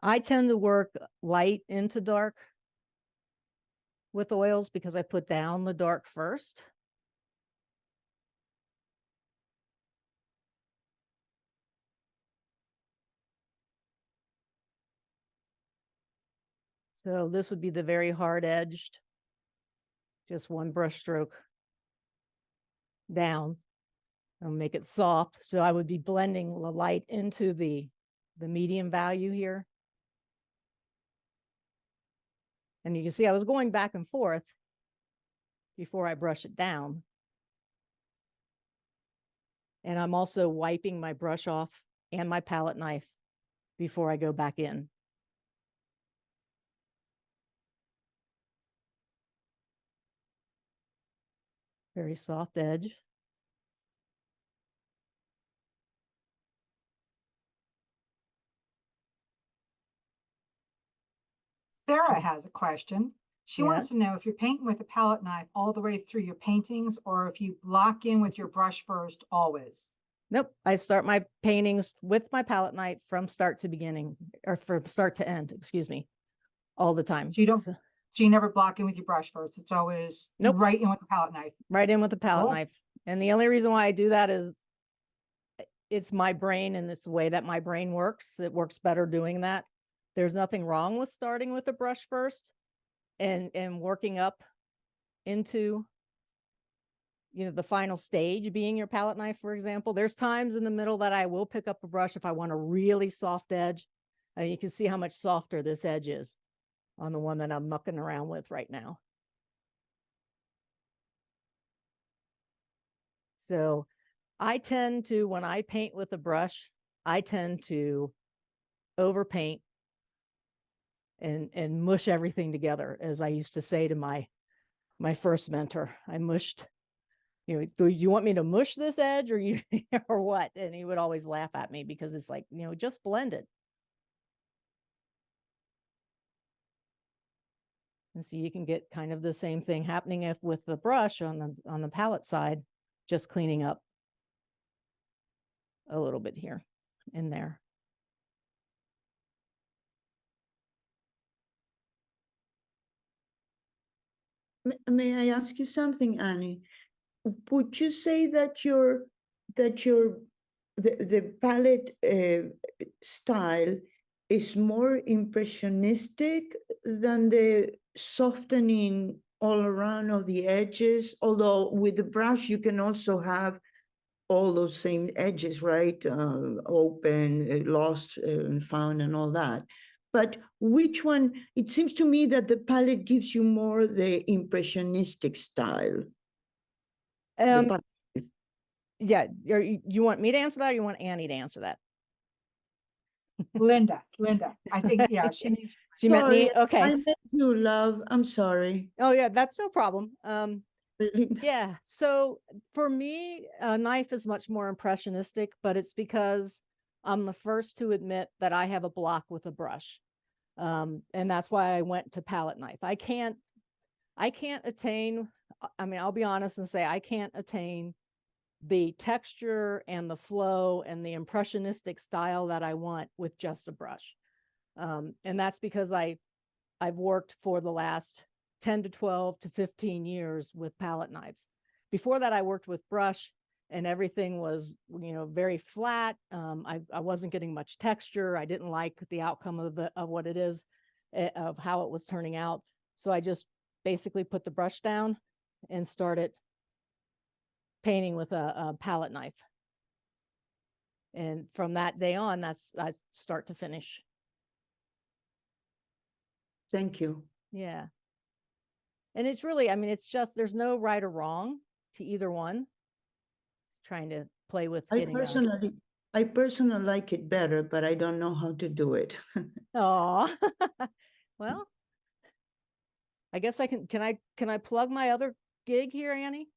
I tend to work light into dark with oils because I put down the dark first. So this would be the very hard edged, just one brush stroke down and make it soft. So I would be blending the light into the medium value here. And you can see I was going back and forth before I brush it down. And I'm also wiping my brush off and my palette knife before I go back in. Very soft edge. Sarah has a question. She wants to Yes. know if you're painting with a palette knife all the way through your paintings or if you block in with your brush first always. Nope, I start my paintings with my palette knife from start to beginning, or from start to end, excuse me, all the time. So you don't, so you never block in with your brush first. It's always Nope. right in with the palette knife. Right in with the palette Cool. knife. And the only reason why I do that is it's my brain and it's the way that my brain works. It works better doing that. There's nothing wrong with starting with the brush first and working up into, you know, the final stage being your palette knife, for example. There's times in the middle that I will pick up a brush if I want a really soft edge. You can see how much softer this edge is on the one that I'm mucking around with right now. So I tend to, when I paint with a brush, I tend to overpaint and mush everything together, as I used to say to my first mentor. I mushed, you know, do you want me to mush this edge or you or what? And he would always laugh at me because it's like, you know, just blend it. And so you can get kind of the same thing happening with the brush on the palette side, just cleaning up a little bit here and there. May I ask you something, Annie? Would you say that the palette style is more impressionistic than the softening all around of the edges? Although with the brush you can also have all those same edges, right? Open, lost, and found, and all that. But which one? It seems to me that the palette gives you more the impressionistic style. The Um, palette. yeah, you want me to answer that or you want Annie to answer that? Linda, I think, yeah, she needs. She meant me? Sorry, Okay. I meant you, love. I'm sorry. Oh yeah, that's no problem. Linda. Yeah. So for me, a knife is much more impressionistic, but it's because I'm the first to admit that I have a block with a brush. And that's why I went to palette knife. I can't attain, I mean, I'll be honest and say I can't attain the texture and the flow and the impressionistic style that I want with just a brush. And that's because I've worked for the last 10 to 12 to 15 years with palette knives. Before that, I worked with brush and everything was, very flat. I wasn't getting much texture. I didn't like the outcome of what it is, of how it was turning out. So I just basically put the brush down and started painting with a palette knife. And from that day on, I start to finish. Thank you. Yeah. And it's really, I mean, it's just, there's no right or wrong to either one. It's trying to play with I getting personally like it better, but I don't know how to do it. Oh, well, I guess can I plug my other gig here, Annie?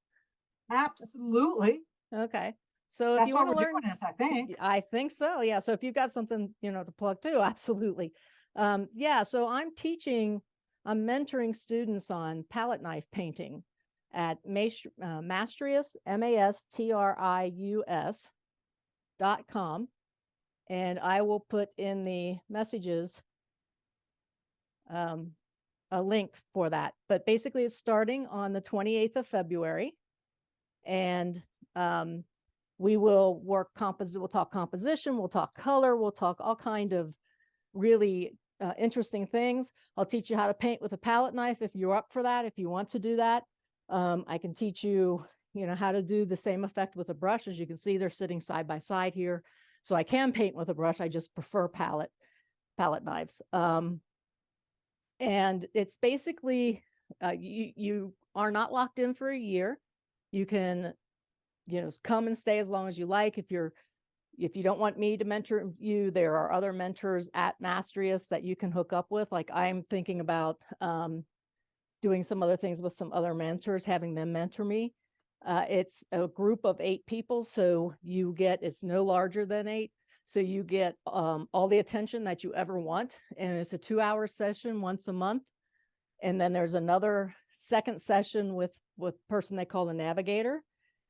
Absolutely. Okay. So if That's you why want to we're learn, doing this, I think. I think so. Yeah. So if you've got something, to plug too, absolutely. Yeah. So I'm mentoring students on palette knife painting at Mastrius, MASTRIUS.com. And I will put in the messages a link for that. But basically it's starting on the 28th of February. And we will work we'll talk composition, we'll talk color, we'll talk all kind of really interesting things. I'll teach you how to paint with a palette knife if you're up for that, if you want to do that. I can teach you, how to do the same effect with a brush. As you can see, they're sitting side by side here. So I can paint with a brush. I just prefer palette knives. And it's basically, you are not locked in for a year. You can, come and stay as long as you like. If you don't want me to mentor you, there are other mentors at Mastrius that you can hook up with. Like I'm thinking about doing some other things with some other mentors, having them mentor me. It's a group of 8 people, so it's no larger than 8. So you get all the attention that you ever want. And it's a 2-hour session once a month. And then there's another second session with person they call the navigator.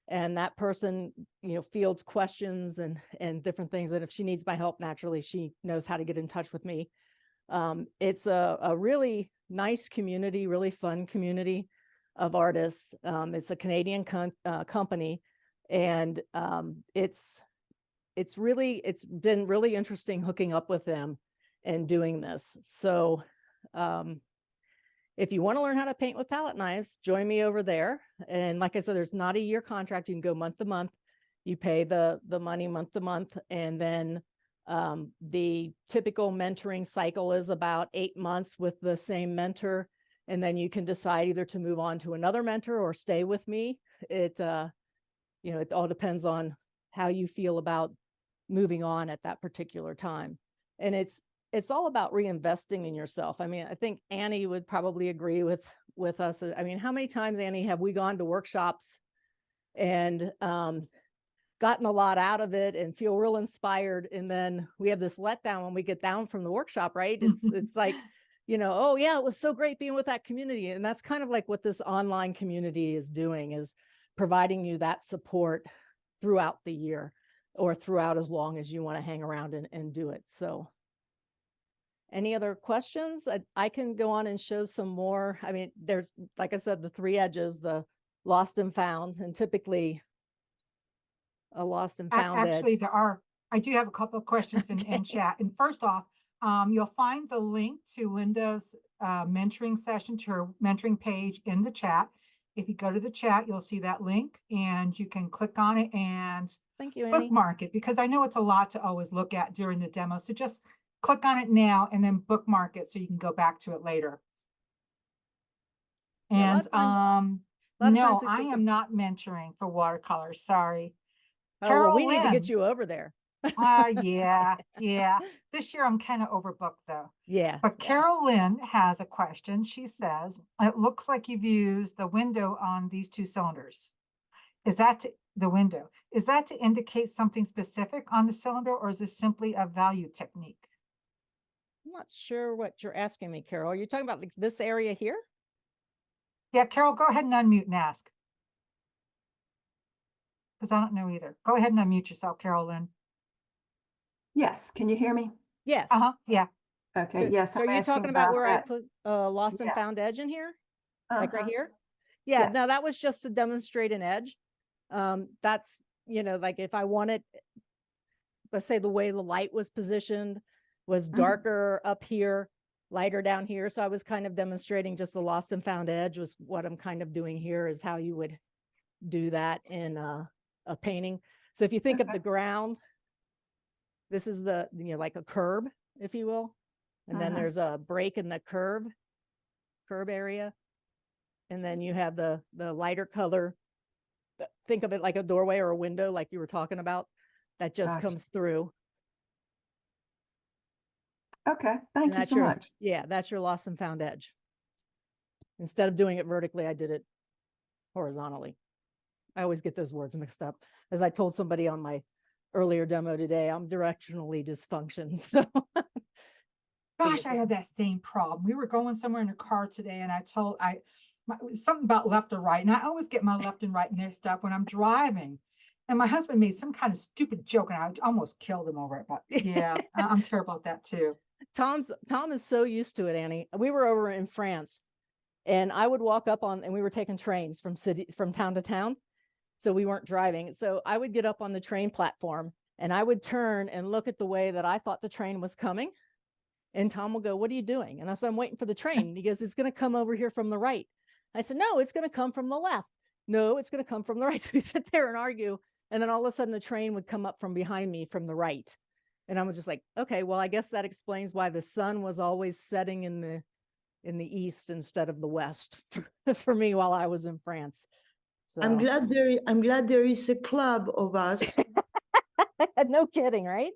And that person, fields questions and different things. And if she needs my help, naturally, she knows how to get in touch with me. It's a really nice community, really fun community of artists. It's a Canadian company. And it's been really interesting hooking up with them and doing this. So if you want to learn how to paint with palette knives, join me over there. And like I said, there's not a year contract. You can go month to month. You pay the money month to month. And then the typical mentoring cycle is about 8 months with the same mentor. And then you can decide either to move on to another mentor or stay with me. It all depends on how you feel about moving on at that particular time. And it's all about reinvesting in yourself. I mean, I think Annie would probably agree with us. I mean, how many times, Annie, have we gone to workshops and gotten a lot out of it and feel real inspired, and then we have this letdown when we get down from the workshop, right? It's like, oh yeah, it was so great being with that community. And that's kind of like what this online community is doing, is providing you that support throughout the year or throughout as long as you want to hang around and do it. So any other questions? I can go on and show some more. I mean, there's, like I said, the 3 edges, the lost and found, and typically a lost and found Actually, edge. I do have a couple of questions in Okay. chat. And first off, you'll find the link to Linda's mentoring session, to her mentoring page in the chat. If you go to the chat, you'll see that link and you can click on it and Thank you, Annie. bookmark it, because I know it's a lot to always look at during the demo. So just click on it now and then bookmark it so you can go back to it later. Yeah, a lot And of times- a lot of no, times we I think am not mentoring for watercolor. Sorry. Oh, well, we Carol need to get Lynn. you over there. Yeah. This year I'm kind of overbooked though. Yeah. But yeah. Carol Lynn has a question. She says, it looks like you've used the window on these two cylinders. Is that the window? Is that to indicate something specific on the cylinder, or is this simply a value technique? I'm not sure what you're asking me, Carol. Are you talking about like this area here? Yeah, Carol, go ahead and unmute and ask. Because I don't know either. Go ahead and unmute yourself, Carol Lynn. Yes, can you hear me? Yes. Yeah. Okay, So, yes. so are I'm you asking talking about where I that. put lost and Yes. found edge in here? Like right Uh-huh. here? Yeah, no, Yes. that was just to demonstrate an edge. That's, like if I wanted, let's say the way the light was positioned was darker up here, lighter down here. So I was kind of demonstrating just the lost and found edge was what I'm kind of doing here is how you would do that in a painting. So if you think of the ground, this is the, like a curb, if you will. And then there's a break in the curb area. And then you have the lighter color. Think of it like a doorway or a window, like you were talking about, that just Gotcha. comes through. Okay, And thank you that's so much. Yeah, that's your lost and found edge. Instead of doing it vertically, I did it horizontally. I always get those words mixed up. As I told somebody on my earlier demo today, I'm directionally dysfunctioned. So Gosh, I had that same problem. We were going somewhere in a car today and something about left or right. And I always get my left and right mixed up when I'm driving. And my husband made some kind of stupid joke and I almost killed him over it. But yeah, I'm terrible at that too. Tom is so used to it, Annie. We were over in France and I would walk up and we were taking trains from town to town. So we weren't driving. So I would get up on the train platform and I would turn and look at the way that I thought the train was coming. And Tom will go, "What are you doing?" And I said, "I'm waiting for the train." And he goes, "It's going to come over here from the right." I said, "No, it's going to come from the left." "No, it's going to come from the right." So we sit there and argue. And then all of a sudden the train would come up from behind me from the right. And I was just like, okay, well, I guess that explains why the sun was always setting in the east instead of the west for me while I was in France. So I'm glad there is a club of us. no kidding, right?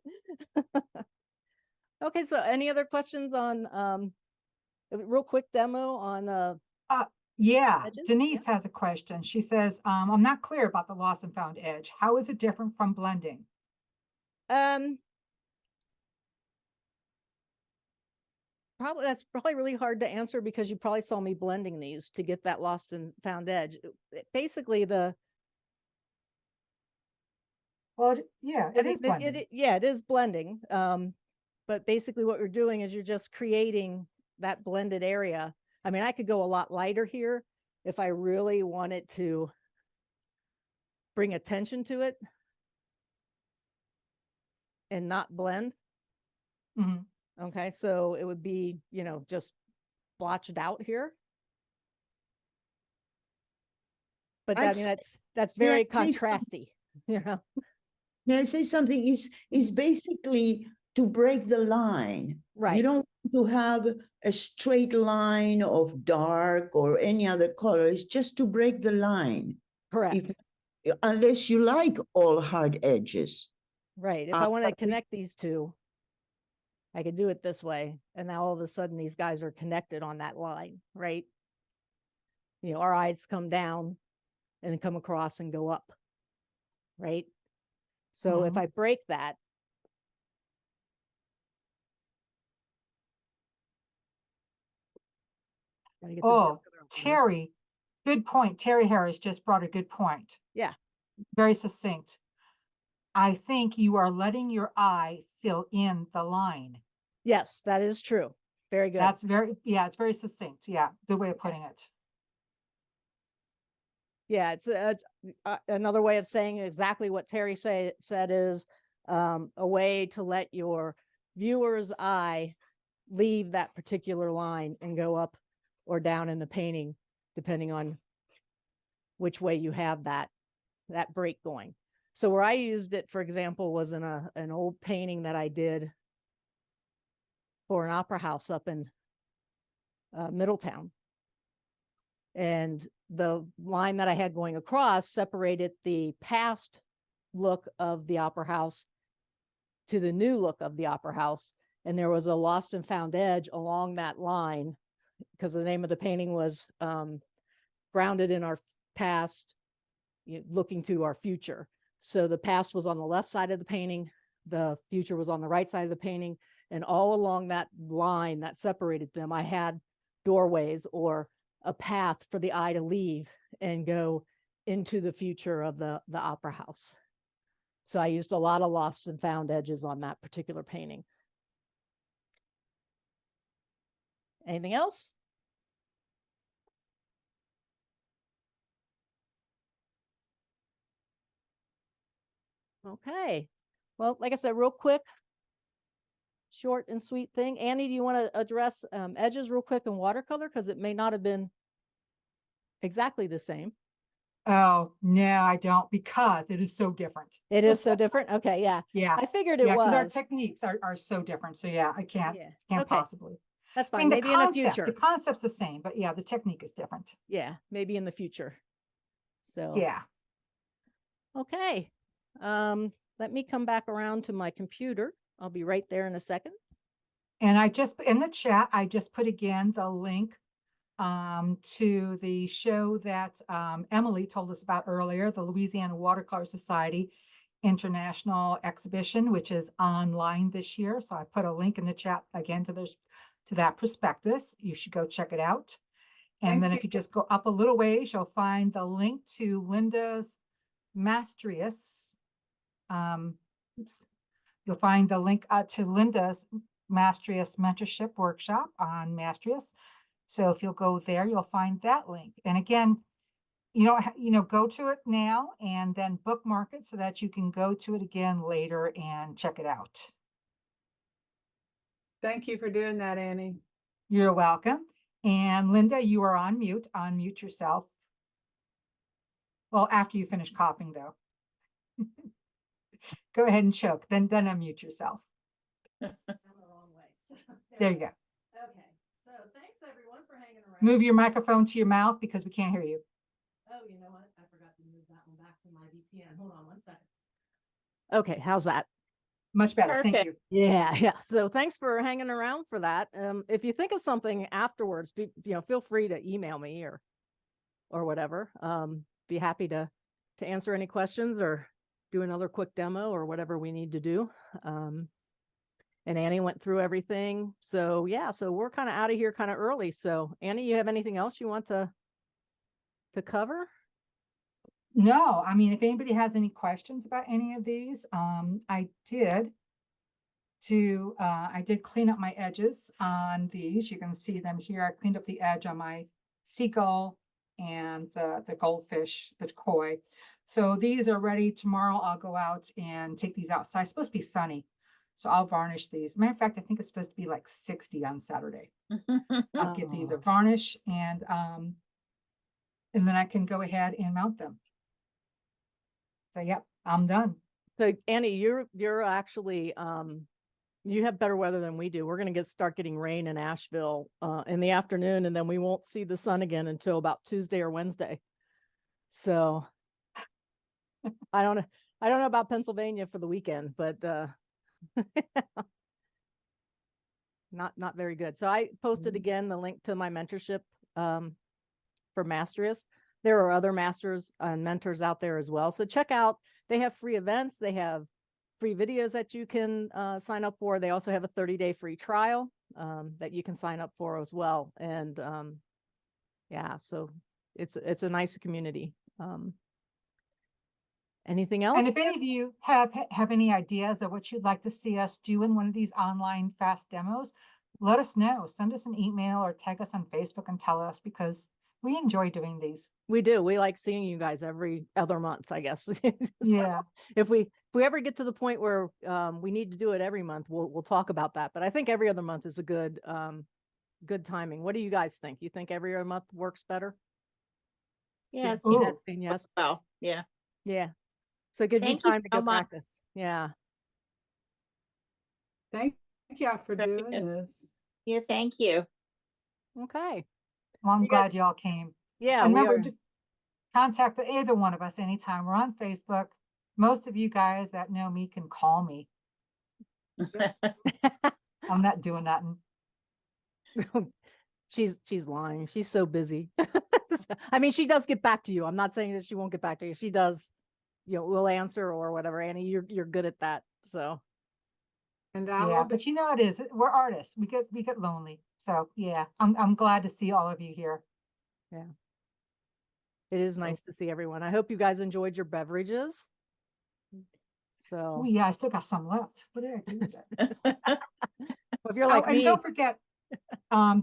Okay, so any other questions on a real quick demo on Yeah, edges? Denise has a question. She says, I'm not clear about the lost and found edge. How is it different from blending? That's probably really hard to answer because you probably saw me blending these to get that lost and found edge. Basically Well, yeah, it is blending. it is blending. But basically what you're doing is you're just creating that blended area. I mean, I could go a lot lighter here if I really wanted to bring attention to it and not blend. Mhm. Okay, so it would be, just blotched out here. But I mean, that's may I very say contrasty, May I say something? Is basically to break the line. Right. You don't want to have a straight line of dark or any other color. It's just to break the line. Correct. Unless you like all hard edges. Right. If I want to connect these two, I could do it this way. And now all of a sudden these guys are connected on that line, right? Our eyes come down and then come across and go up, right? So if I break that, Oh, Terry, good point. Terry Harris just brought a good point. Yeah. Very succinct. I think you are letting your eye fill in the line. Yes, that is true. Very good. It's very succinct. Yeah, good way of putting it. Yeah, it's another way of saying exactly what Terry said is a way to let your viewer's eye leave that particular line and go up or down in the painting, depending on which way you have that break going. So where I used it, for example, was in an old painting that I did for an opera house up in Middletown. And the line that I had going across separated the past look of the opera house to the new look of the opera house. And there was a lost and found edge along that line because the name of the painting was grounded in our past, looking to our future. So the past was on the left side of the painting, the future was on the right side of the painting, and all along that line that separated them, I had doorways or a path for the eye to leave and go into the future of the opera house. So I used a lot of lost and found edges on that particular painting. Anything else? Okay. Well, like I said, real quick, short and sweet thing. Annie, do you want to address edges real quick in watercolor? Because it may not have been exactly the same. Oh, no, I don't, because it is so different. It is so different. Okay. Yeah. Yeah. I figured it Yeah, because our was. techniques are so different. So yeah, I can't Okay. possibly. That's I fine. mean, Maybe in the future. The concept's the same, but yeah, the technique is different. Yeah. Maybe in the future. So. Yeah. Okay. Let me come back around to my computer. I'll be right there in a second. And I just, in the chat, I just put again the link to the show that Emily told us about earlier, the Louisiana Watercolor Society International Exhibition, which is online this year. So I put a link in the chat again to that prospectus. You should go check it out. And Thank then you. if you just go up a little ways, you'll find the link to Linda's Mastrius. You'll find the link to Linda's Mastrius mentorship workshop on Mastrius. So if you'll go there, you'll find that link. And again, go to it now and then bookmark it so that you can go to it again later and check it out. Thank you for doing that, Annie. You're welcome. And Linda, you are on mute. Unmute yourself. Well, after you finish coughing, though. Go ahead and choke, then unmute yourself. I'm the wrong way. So, There you go. Okay. So thanks everyone for hanging around. Move your microphone to your mouth because we can't hear you. Oh, you know what? I forgot to move that one back to my VPN. Hold on one second. Okay, how's that? Much better. Thank you. Yeah. So thanks for hanging around for that. If you think of something afterwards, feel free to email me or whatever. Be happy to answer any questions or do another quick demo or whatever we need to do. And Annie went through everything. So yeah, so we're kind of out of here kind of early. So Annie, you have anything else you want to cover? No, I mean, if anybody has any questions about any of these, I did clean up my edges on these. You can see them here. I cleaned up the edge on my seagull and the goldfish, the koi. So these are ready. Tomorrow I'll go out and take these outside. It's supposed to be sunny. So I'll varnish these. Matter of fact, I think it's supposed to be like 60 on Saturday. I'll give these a varnish and then I can go ahead and mount them. So yep, I'm done. So Annie, you're actually you have better weather than we do. We're going to start getting rain in Asheville in the afternoon, and then we won't see the sun again until about Tuesday or Wednesday. So I don't know about Pennsylvania for the weekend, but not very good. So I posted again the link to my mentorship for Mastrius. There are other masters and mentors out there as well. So check out, they have free events. They have free videos that you can sign up for. They also have a 30-day free trial that you can sign up for as well. And yeah, so it's a nice community. Anything else? And if any of you have any ideas of what you'd like to see us do in one of these online fast demos, let us know. Send us an email or tag us on Facebook and tell us, because we enjoy doing these. We do. We like seeing you guys every other month, I guess. So yeah. If we ever get to the point where we need to do it every month, we'll talk about that. But I think every other month is a good timing. What do you guys think? You think every other month works better? Yeah. Yes. Well, yeah. Yeah. So it gives you Thank you time to so get much. practice. Yeah. Thank Thank y'all for Very doing good. this. Yeah, thank you. Okay. Well, I'm You guys- glad y'all came. Yeah, And we remember, are. just contact either one of us anytime. We're on Facebook. Most of you guys that know me can call me. I'm not doing nothing. She's lying. She's so busy. I mean, she does get back to you. I'm not saying that she won't get back to you. She does, will answer or whatever. Annie, you're good at that. So And I Yeah, will but you know it is. We're artists. We get lonely. So yeah, I'm glad to see all of you here. it is nice to see everyone. I hope you guys enjoyed your beverages. Oh So yeah, I still got some left. What did I do with it? if you're Oh, like and me, don't forget,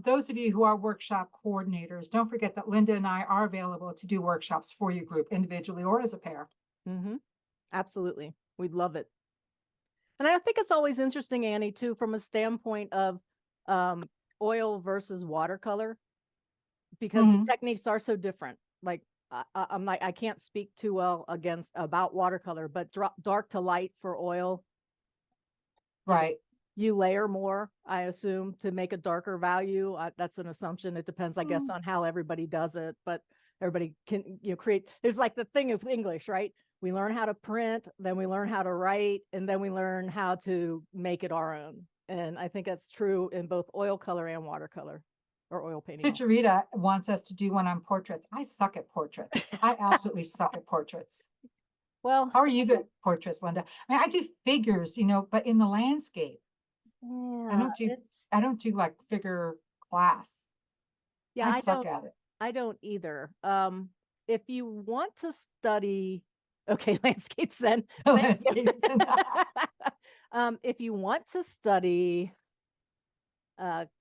those of you who are workshop coordinators, don't forget that Linda and I are available to do workshops for your group individually or as a pair. absolutely, we'd love it. And I think it's always interesting, Annie, too, from a standpoint of oil versus watercolor, because the techniques are so different. Like I'm like, I can't speak too well about watercolor, but dark to light for oil, Right. you layer more, I assume, to make a darker value. That's an assumption. It depends, I guess, on how everybody does it, but everybody can, create. There's like the thing of English, right? We learn how to print, then we learn how to write, and then we learn how to make it our own. And I think that's true in both oil color and watercolor or oil painting. Sucharita wants us to do one on portraits. I suck at portraits. I absolutely suck at portraits. Well, How are you good at portraits, Linda? I mean, I do figures, but in the landscape. yeah, I don't do like figure class. yeah, I suck at it. I don't either. If you want to study, okay, landscapes then. Thank you. Landscapes then. If you want to study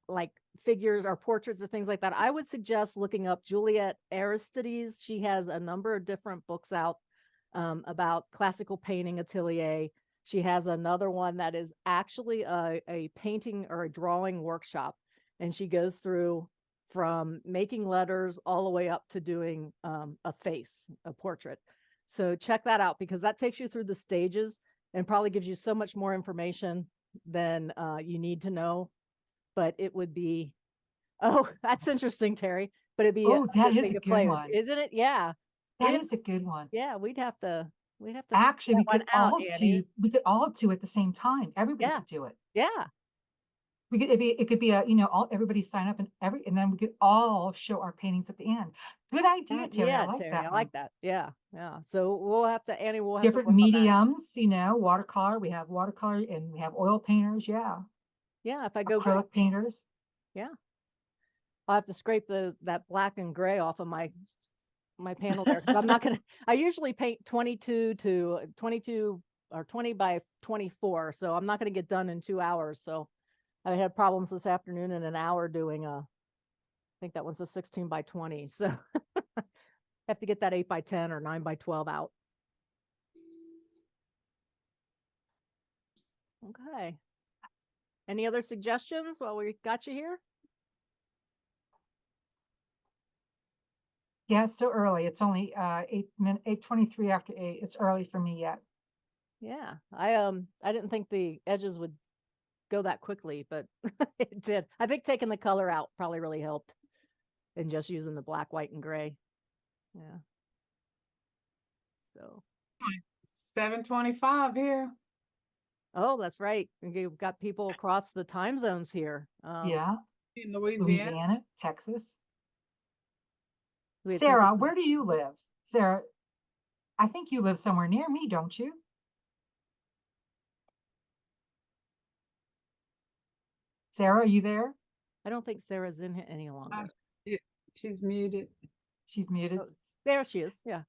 like figures or portraits or things like that, I would suggest looking up Juliet Aristides. She has a number of different books out about classical painting atelier. She has another one that is actually a painting or a drawing workshop, and she goes through from making letters all the way up to doing a face, a portrait. So check that out, because that takes you through the stages and probably gives you so much more information than you need to know. But it would be, oh, that's interesting, Terry. But it'd be Oh, that good is thing a to good play, one. isn't it? Yeah. That is a good one. Yeah, we'd have to Actually, we figure could that one out, all Annie. do at the same time. Everybody Yeah. could do it. Yeah. It could be everybody sign up and then we could all show our paintings at the end. Good idea, Terry. I like Terry, that I one. like that. Yeah. Yeah. So we'll have to, Annie, we'll have Different to work on that. mediums, watercolor. We have watercolor and we have oil painters. Yeah. Yeah. If I go Acrylic painters. yeah. I'll have to scrape that black and gray off of my panel there, because I'm not gonna. I usually paint 22 or 20 by 24, so I'm not gonna get done in 2 hours. So I had problems this afternoon in an hour doing I think that one's a 16 by 20. So I have to get that 8 by 10 or 9 by 12 out. Okay. Any other suggestions while we got you here? Yeah, it's still early. It's only 8:23 after 8. It's early for me yet. Yeah, I didn't think the edges would go that quickly, but it did. I think taking the color out probably really helped, and just using the black, white, and gray. Yeah. So 7:25 here. oh, that's right. You've got people across the time zones here. Yeah. In Louisiana. Louisiana, Texas. We had some Sarah, people- where do you live? Sarah, I think you live somewhere near me, don't you? Sarah, are you there? I don't think Sarah's in here any longer. She's muted. She's muted. Oh, there she is. Yeah.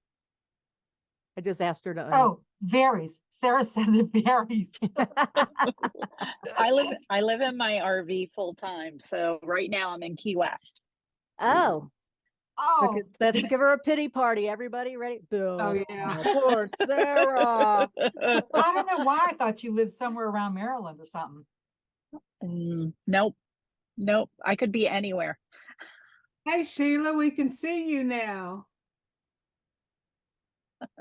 I just asked her to. Oh, varies. Sarah says it varies. I live in my RV full time. So right now I'm in Key West. Oh. Oh, Okay, let's give her a pity party. Everybody ready? Oh yeah. Poor Sarah. I don't know why I thought you lived somewhere around Maryland or something. Nope. I could be anywhere. Hey Sheila, we can see you now.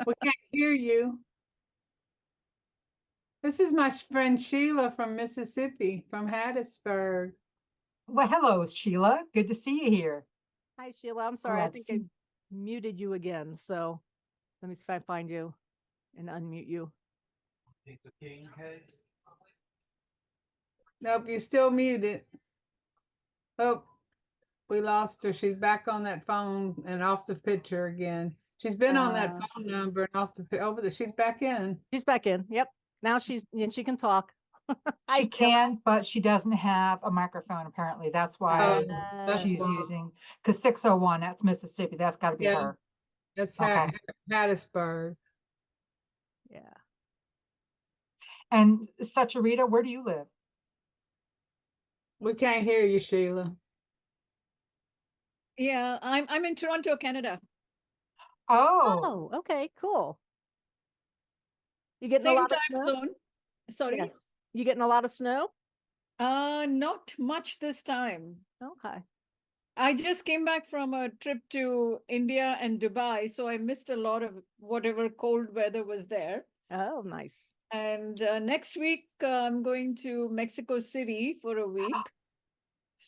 We can't hear you. This is my friend Sheila from Mississippi, from Hattiesburg. Well, hello, Sheila. Good to see you here. Hi, Sheila. I'm sorry. I let's think I muted you again. So let me see if I find you and unmute you. Nope, you're still muted. Oh, we lost her. She's back on that phone and off the picture again. She's been on that phone number and off the she's back in. She's back in. Yep. Now and she can talk. Hi, She Sheila. can, but she doesn't have a microphone, apparently. That's why That's she's why. using, because 601, that's Mississippi. That's got to be Yeah. her. That's Okay. Hattiesburg. Yeah. And Sucharita, where do you live? We can't hear you, Sheila. Yeah, I'm in Toronto, Canada. Oh, Oh, okay, cool. You getting a Same lot of time snow? zone. Sorry. Yes. You getting a lot of snow? Not much this time. Okay. I just came back from a trip to India and Dubai, so I missed a lot of whatever cold weather was there. Oh, nice. And next week, I'm going to Mexico City for a week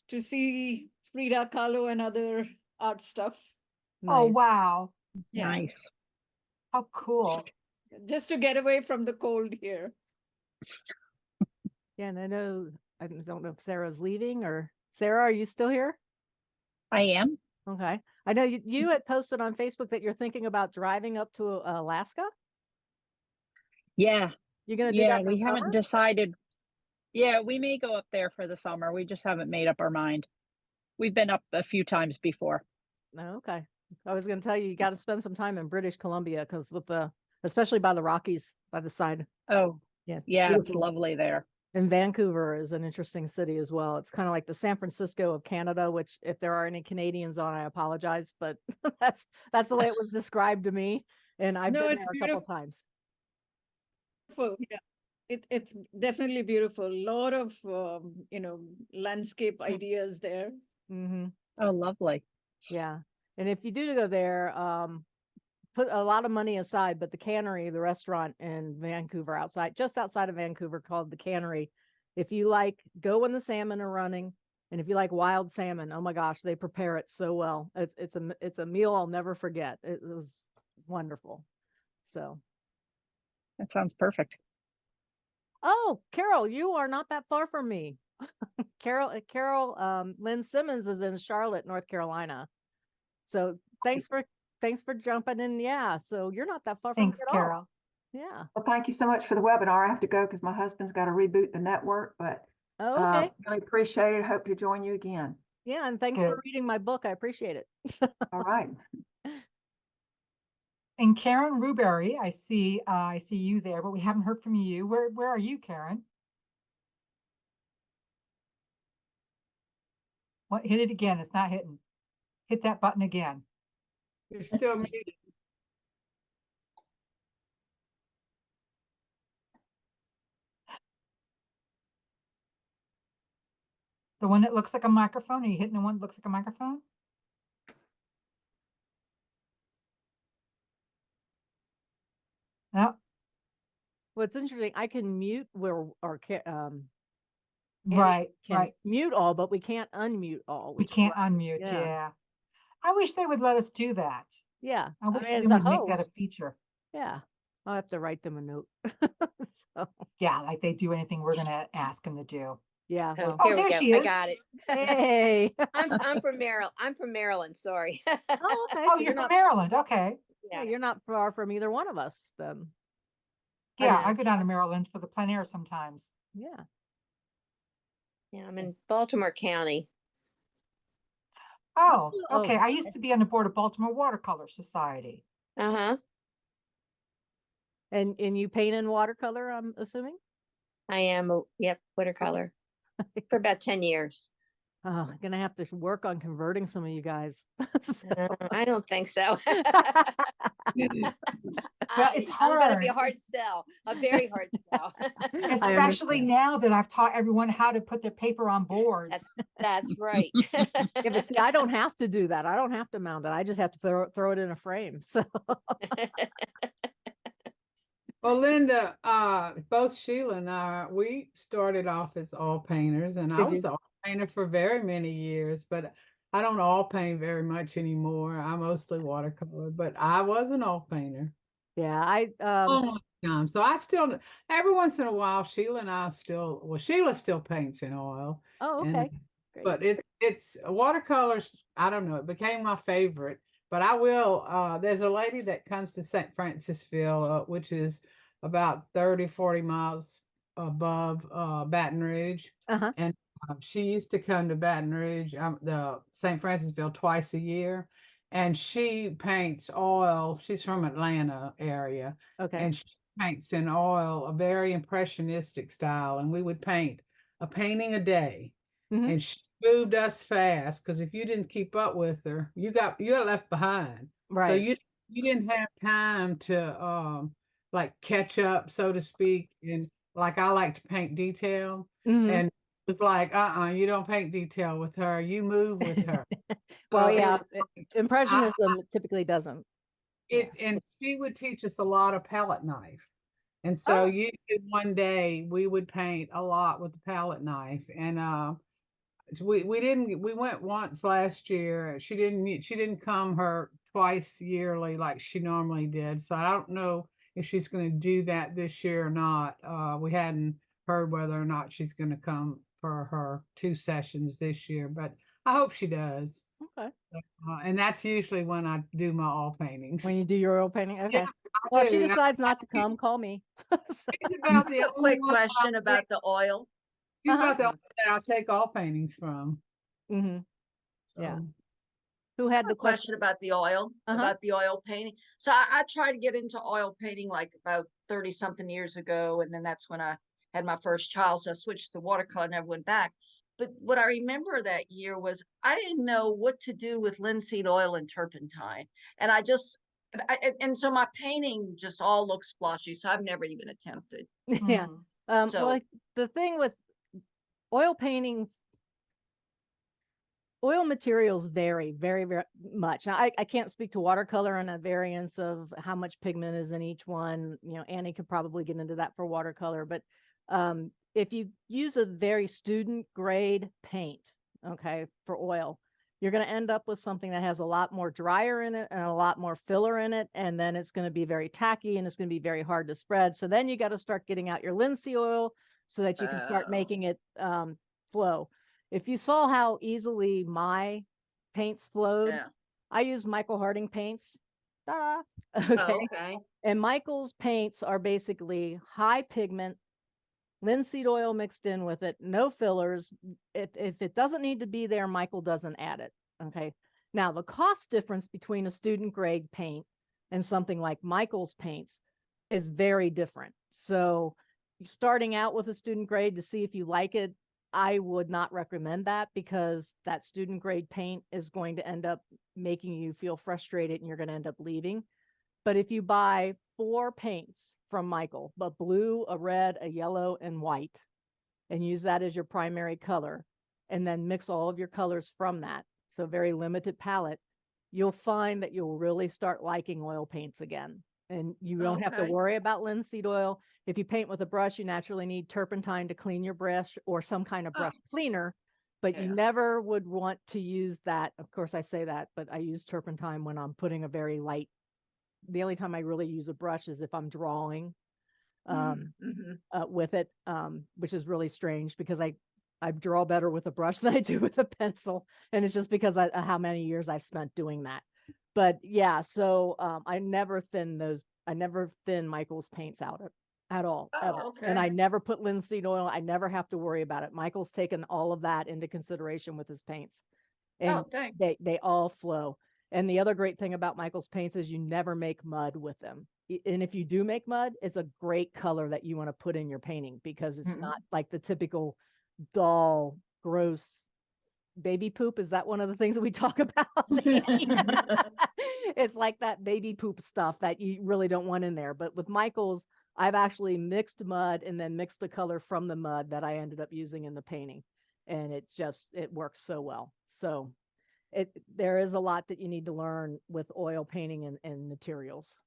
to see Frida Kahlo and other art stuff. oh, Nice. wow. Yeah. Nice. How cool. Just to get away from the cold here. Yeah, and I don't know if Sarah's leaving or Sarah, are you still here? I am. Okay. I know you had posted on Facebook that you're thinking about driving up to Alaska. Yeah. You're gonna do Yeah. that in the We haven't summer? decided. Yeah, we may go up there for the summer. We just haven't made up our mind. We've been up a few times before. Oh, okay. I was going to tell you, you got to spend some time in British Columbia because especially by the Rockies, by the side. Oh, Yeah. yeah, it's Beautiful. lovely there. And Vancouver is an interesting city as well. It's kind of like the San Francisco of Canada, which if there are any Canadians on, I apologize, but that's the way it was described to me. And I've No, been it's there a couple times. beautiful. Yeah. It's definitely beautiful. A lot of, landscape ideas there. Mm-hmm. Oh, lovely. Yeah. And if you do go there, put a lot of money aside, but the Cannery, the restaurant in Vancouver, just outside of Vancouver, called the Cannery. If you go when the salmon are running, and if you like wild salmon, oh my gosh, they prepare it so well. It's a meal I'll never forget. It was wonderful. So, That sounds perfect. oh, Carol, you are not that far from me. Carol, Lynn Simmons is in Charlotte, North Carolina. So thanks for jumping in. Yeah. So you're not that far from me Thanks, at all. Carol. Yeah. Well, thank you so much for the webinar. I have to go because my husband's got to reboot the network, but Oh, okay. really appreciate it. Hope to join you again. Yeah. And thanks Good. for reading my book. I appreciate it. All right. And Karen Ruberry, I see you there, but we haven't heard from you. Where are you, Karen? What? Hit it again. It's not hitting. Hit that button again. You're still muted. The one that looks like a microphone. Are you hitting the one that looks like a microphone? No. Well, it's interesting. I can mute Annie Right. can Right. mute all, but we can't unmute all. We which is can't what unmute. yeah. Yeah. I wish they would let us do that. Yeah. I wish mean, they as a would make that a host, feature. yeah. I'll have to write them a note. So, Yeah, like they do anything we're gonna ask them to do. yeah. Oh, Well, Oh, here we there go. she I is. got it. hey. I'm from Maryland. I'm from Maryland. Sorry. Oh, okay. Oh, So you're from not, Maryland. Okay. yeah, you're not far from either one of us then. Yeah, Yeah. I go down to Maryland for the plein air sometimes. Yeah. Yeah, I'm in Baltimore County. Oh, Oh, okay. I used to be on the board of Baltimore Watercolor Society. Uh-huh. And you paint in watercolor, I'm assuming? I am, yep, watercolor for about 10 years. Oh, I'm gonna have to work on converting some of you guys. I don't think so. Well, it's I'm going to be a hard. hard sell, a very hard sell. Especially now that I've taught everyone how to put their paper on boards. That's right. Yeah, but see, I don't have to do that. I don't have to mount it. I just have to throw it in a frame. So Well, Linda, both Sheila and I, we started off as oil painters, and I Did was you? an oil painter for very many years, but I don't oil paint very much anymore. I mostly watercolor, but I was an oil painter. Yeah, Long time. So I still, every once in a while, Sheila and I still, well, Sheila still paints in oil, oh, and okay. Great. but it's watercolors. I don't know. It became my favorite. But I will. There's a lady that comes to St. Francisville, which is about 30, 40 miles above Baton Rouge, Uh-huh. and she used to come to Baton Rouge, the St. Francisville, twice a year, and she paints oil. She's from Atlanta area, Okay. and she paints in oil, a very impressionistic style, and we would paint a painting a day. Mhm. And she moved us fast because if you didn't keep up with her, you got left behind. So Right. you didn't have time to like catch up, so to speak. And like I like to paint detail, Mhm. and it's like, you don't paint detail with her, you move with her. Well, So it yeah, was like, I, impressionism typically doesn't. it and she would teach us a lot of palette knife. And so Oh, usually one day we would paint a lot with the palette knife. And we went once last year. She didn't come her twice yearly like she normally did. So I don't know if she's going to do that this year or not. We hadn't heard whether or not she's going to come for her 2 sessions this year, but I hope she does. okay. And that's usually when I do my all paintings. When you do your oil painting, okay. Yeah, Well, I if she do. decides not to come, call me. She's about I the have a only quick one that question about the oil. she's Uh-huh. about the only one that I'll take all paintings from. Mm-hmm. So. Yeah. Who had A the question? question about the oil, about the oil painting. So I tried to get into oil painting like about 30 something years ago. And then that's when I had my first child. So I switched to watercolor, never went back. But what I remember that year was I didn't know what to do with linseed oil and turpentine. And and so my painting just all looks splotchy. So I've never even attempted. Yeah. So Well, the thing with oil paintings, oil materials vary very, very much. Now, I can't speak to watercolor and a variance of how much pigment is in each one. You know, Annie could probably get into that for watercolor, but if you use a very student grade paint, okay, for oil, you're going to end up with something that has a lot more dryer in it and a lot more filler in it. And then it's going to be very tacky and it's going to be very hard to spread. So then you got to start getting out your linseed oil so that you can start making it flow. If you saw how easily my paints flowed, yeah. I use Michael Harding paints. Ta-da. Oh, okay. And Michael's paints are basically high pigment, linseed oil mixed in with it, no fillers. If it doesn't need to be there, Michael doesn't add it. Okay. Now, the cost difference between a student grade paint and something like Michael's paints is very different. So starting out with a student grade to see if you like it, I would not recommend that because that student grade paint is going to end up making you feel frustrated and you're going to end up leaving. But if you buy 4 paints from Michael, a blue, a red, a yellow, and white, and use that as your primary color, and then mix all of your colors from that, so very limited palette, you'll find that you'll really start liking oil paints again. And you don't have to Okay. worry about linseed oil. If you paint with a brush, you naturally need turpentine to clean your brush or some kind of brush cleaner, but you Yeah. never would want to use that. Of course, I say that, but I use turpentine when I'm putting a very light. The only time I really use a brush is if I'm drawing with it, which is really strange because I draw better with a brush than I do with a pencil. And it's just because of how many years I've spent doing that. But yeah, so I never thin Michael's paints out at all, ever. Oh, okay. And I never put linseed oil. I never have to worry about it. Michael's taken all of that into consideration with his paints. And thanks. they all flow. And the other great thing about Michael's paints is you never make mud with them. And if you do make mud, it's a great color that you want to put in your painting because it's not like the typical dull, gross baby poop. Is that one of the things that we talk about? It's like that baby poop stuff that you really don't want in there. But with Michael's, I've actually mixed mud and then mixed the color from the mud that I ended up using in the painting. And it works so well. So there is a lot that you need to learn with oil painting and materials.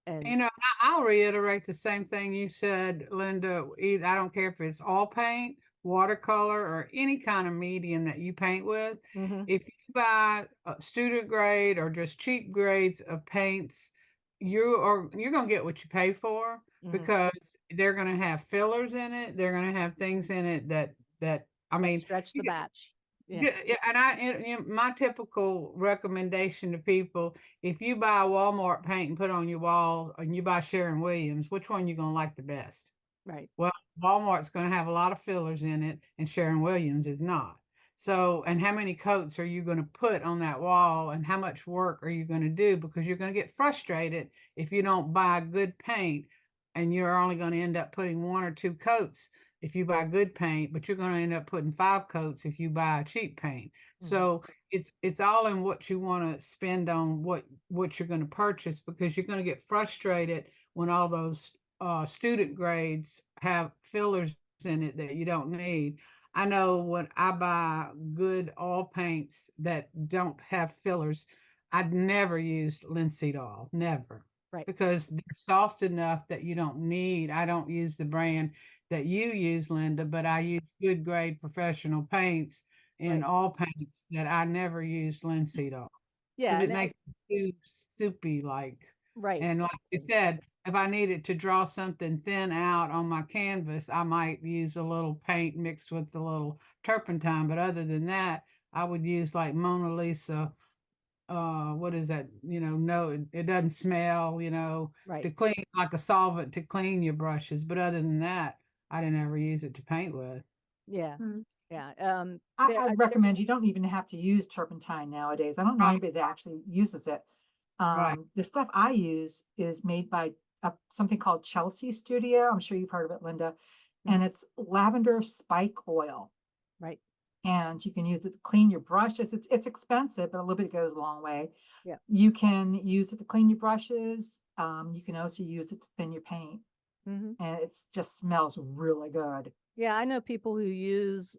And I'll reiterate the same thing you said, Linda. I don't care if it's all paint, watercolor, or any kind of medium that you paint with. mhm, If you buy a student grade or just cheap grades of paints, you're gonna get what you pay for mhm, because they're gonna have fillers in it. They're gonna have things in it that I mean, stretch the batch. Yeah. yeah, and my typical recommendation to people, if you buy a Walmart paint and put on your wall and you buy Sharon Williams, which one you gonna like the best? Right. Well, Walmart's gonna have a lot of fillers in it and Sharon Williams is not. So, and how many coats are you gonna put on that wall and how much work are you gonna do? Because you're gonna get frustrated if you don't buy good paint and you're only gonna end up putting 1 or 2 coats if you buy good paint, but you're going to end up putting 5 coats if you buy cheap paint. Mhm. So it's all in what you want to spend on what you're going to purchase because you're going to get frustrated when all those student grades have fillers in it that you don't need. I know when I buy good oil paints that don't have fillers, I'd never used linseed oil, never. Right. Because they're soft enough that you don't need. I don't use the brand that you use, Linda, but I use good grade professional paints in Right. all paints that I never used linseed oil Yeah. because it And makes it too soupy like. right. And like you said, if I needed to draw something thin out on my canvas, I might use a little paint mixed with a little turpentine. But other than that, I would use like Mona Lisa. What is that? No, it doesn't smell, to Right. clean like a solvent to clean your brushes. But other than that, I didn't ever use it to paint with. Yeah. Mm. Yeah. I recommend you don't even have to use turpentine nowadays. I don't know Right. anybody that actually uses it. Right. The stuff I use is made by something called Chelsea Studio. I'm sure you've heard of it, Linda. And it's lavender spike oil. Right. And you can use it to clean your brushes. It's expensive, but a little bit goes a long way. Yeah. You can use it to clean your brushes. You can also use it to thin your paint. Mhm. And it just smells really good. Yeah, I know people who use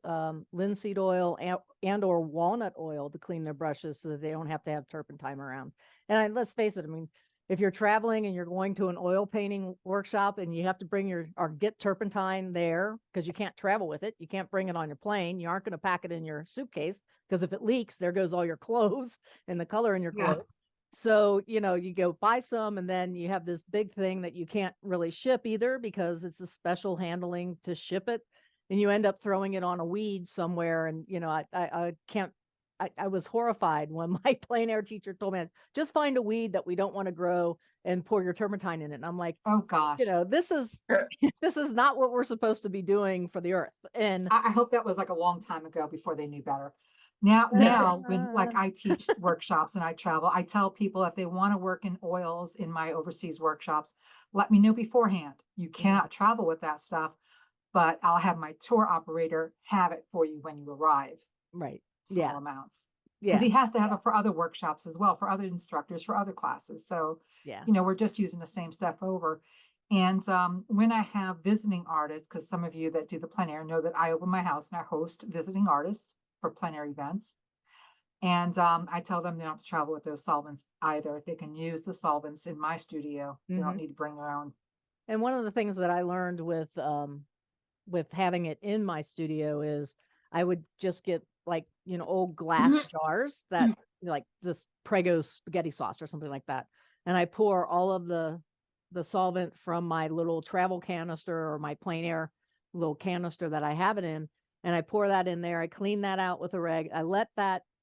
linseed oil and or walnut oil to clean their brushes so that they don't have to have turpentine around. And let's face it, I mean, if you're traveling and you're going to an oil painting workshop and you have to bring get turpentine there because you can't travel with it, you can't bring it on your plane, you aren't going to pack it in your suitcase because if it leaks, there goes all your clothes and the color in your Yeah. clothes. So, you go buy some and then you have this big thing that you can't really ship either because it's a special handling to ship it. And you end up throwing it on a weed somewhere. And, I can't, I was horrified when my plein air teacher told me, just find a weed that we don't want to grow and pour your turpentine in it. And I'm like, Oh gosh. this is, this is not what we're supposed to be doing for the earth. And I hope that was like a long time ago before they knew better. Now when like I teach workshops and I travel, I tell people if they want to work in oils in my overseas workshops, let me know beforehand. You cannot travel with that stuff, but I'll have my tour operator have it for you when you arrive. right. Small Yeah. amounts. Yeah. Because he has to have it for other workshops as well, for other instructors, for other classes. So, Yeah. we're just using the same stuff over. And when I have visiting artists, because some of you that do the plein air know that I open my house and I host visiting artists for plein air events. And I tell them they don't have to travel with those solvents either. They can use the solvents in my studio. They don't need to bring their own. And one of the things that I learned with having it in my studio is I would just get like, old glass jars that like this Prego spaghetti sauce or something like that. And I pour all of the solvent from my little travel canister or my plein air little canister that I have it in. And I pour that in there. I clean that out with a rag. I let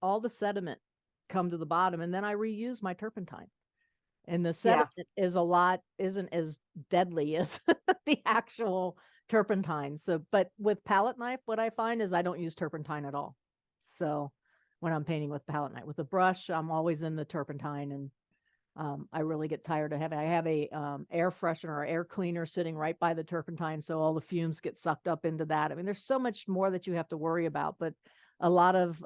all the sediment come to the bottom and then I reuse my turpentine. And the sediment isn't as deadly as the actual turpentine. So, but with palette knife, what I find is I don't use turpentine at all. So when I'm painting with palette knife, with a brush, I'm always in the turpentine and I really get tired of having, I have a air freshener or air cleaner sitting right by the turpentine. So all the fumes get sucked up into that. I mean, there's so much more that you have to worry about, but a lot of,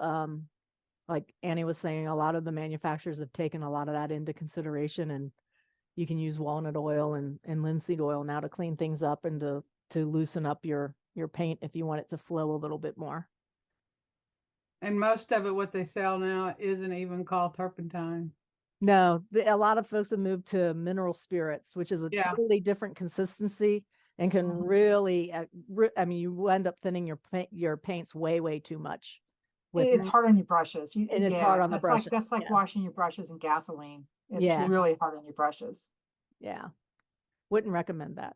like Annie was saying, a lot of the manufacturers have taken a lot of that into consideration and you can use walnut oil and linseed oil now to clean things up and to loosen up your paint if you want it to flow a little bit more. And most of it, what they sell now, isn't even called turpentine. No, a lot of folks have moved to mineral spirits, which is a Yeah. totally different consistency and can really, I mean, you end up thinning your paints way too much. It's hard on your brushes. And it's hard on the brushes, That's like yeah. washing your brushes in gasoline. It's Yeah. really hard on your brushes. Yeah. Wouldn't recommend that.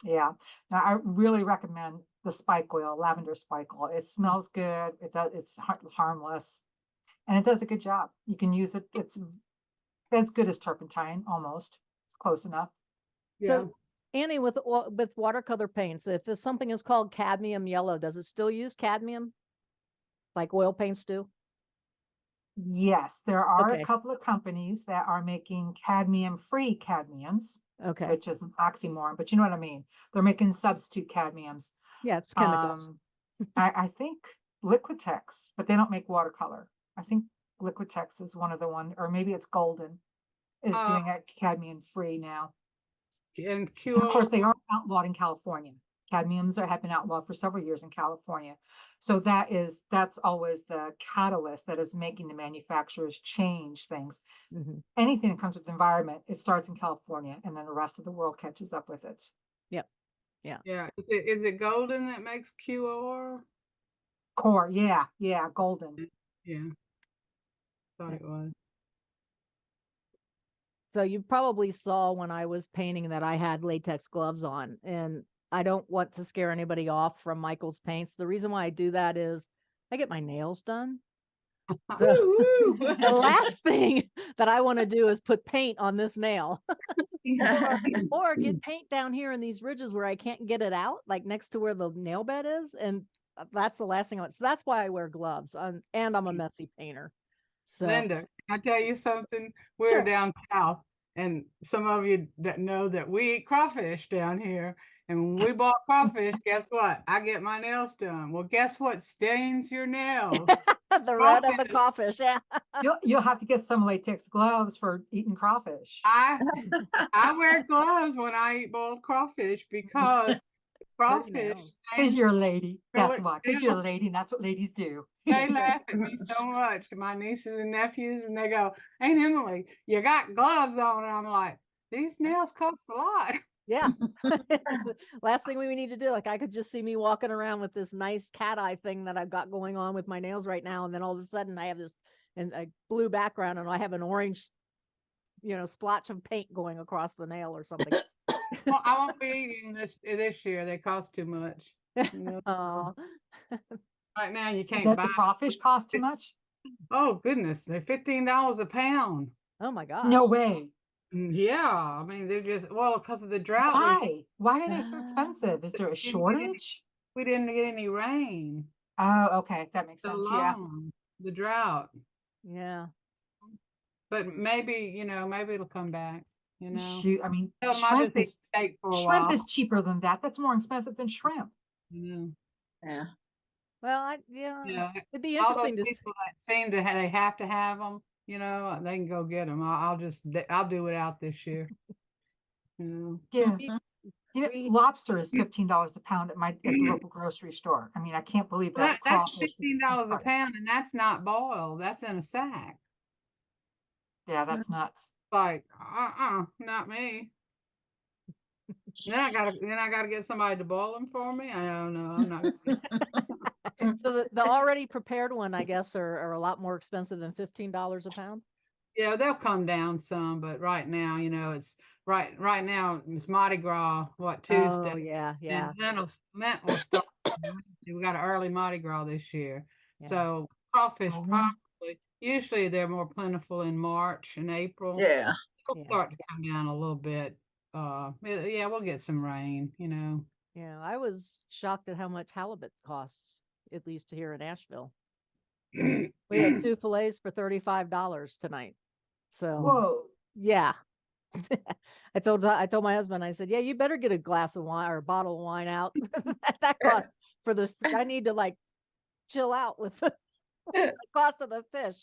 Yeah. Now I really recommend the spike oil, lavender spike oil. It smells good. It's harmless, and it does a good job. You can use it. It's as good as turpentine, almost. It's close enough. So Annie, with watercolor paints, if something is called cadmium yellow, does it still use cadmium like oil paints do? Yes, there are Okay. a couple of companies that are making cadmium-free cadmiums, Okay. which is an oxymoron, but you know what I mean. They're making substitute cadmiums. Yeah, it's chemicals. I think Liquitex, but they don't make watercolor. I think Liquitex is one of the one, or maybe it's Golden, is doing it cadmium-free now. And And of course, they are outlawed in California. Cadmiums have been outlawed for several years in California. So that's always the catalyst that is making the manufacturers change things. Anything that comes with the environment, it starts in California, and then the rest of the world catches up with it. Yep. Yeah. Yeah. Is it Golden that makes QOR? Core, yeah, Golden. Yeah. Thought it was. So you probably saw when I was painting that I had latex gloves on, and I don't want to scare anybody off from Michael's paints. The reason why I do that is I get my nails done. The last thing that I want to do is put paint on this nail or get paint down here in these ridges where I can't get it out, like next to where the nail bed is. And that's the last thing I want. So that's why I wear gloves and I'm a messy painter. So Linda, can I tell you something? We're Sure. down south, and some of you that know that we eat crawfish down here. And when we bought crawfish, guess what? I get my nails done. Well, guess what stains your nails? the red of the crawfish. Yeah. You'll have to get some latex gloves for eating crawfish. I wear gloves when I eat boiled crawfish because crawfish. Because you're a lady. That's Really? why. Because you're a lady, and that's what ladies do. They laugh at me so much, my nieces and nephews, and they go, "Aunt Emily, you got gloves on," and I'm like, "These nails cost a lot." Yeah. Last thing we need to do. Like I could just see me walking around with this nice cat eye thing that I've got going on with my nails right now. And then all of a sudden I have this and a blue background and I have an orange, splotch of paint going across the nail or something. Well, I won't be eating this year. They cost too much. Oh. Right now you can't The buy crawfish cost too much? Oh goodness, they're $15 a pound. Oh my gosh. No way. Yeah, I mean they're just because of the drought. Why are they so expensive? Is there a shortage? We didn't get any rain. Oh, okay, that makes sense. Yeah, the drought. Yeah. But maybe maybe it'll come back. Shoot, I mean, shrimp is cheaper than that. That's more expensive than shrimp. Yeah. Well, it'd be interesting to see. People that seem to they have to have them. They can go get them. I'll do it out this year. Yeah. Lobster is $15 a pound at the local grocery store. I mean, I can't believe that. That's $15 a pound, and that's not boiled. That's in a sack. Yeah, that's nuts. Like, not me. Then I gotta get somebody to boil them for me. I don't know. I'm not. So the already prepared one, I guess, are a lot more expensive than $15 a pound. Yeah, they'll come down some, but right now, it's right now it's Mardi Gras. Tuesday? Oh yeah. And then we'll start. We got an early Mardi Gras this year, so crawfish probably. Usually they're more plentiful in March and April. Yeah, they'll start to come down a little bit. We'll get some rain. Yeah, I was shocked at how much halibut costs, at least here in Asheville. We had 2 fillets for $35 tonight. So whoa, yeah. I told my husband, I said, yeah, you better get a glass of wine or a bottle of wine out. that cost for I need to chill out with the cost of the fish.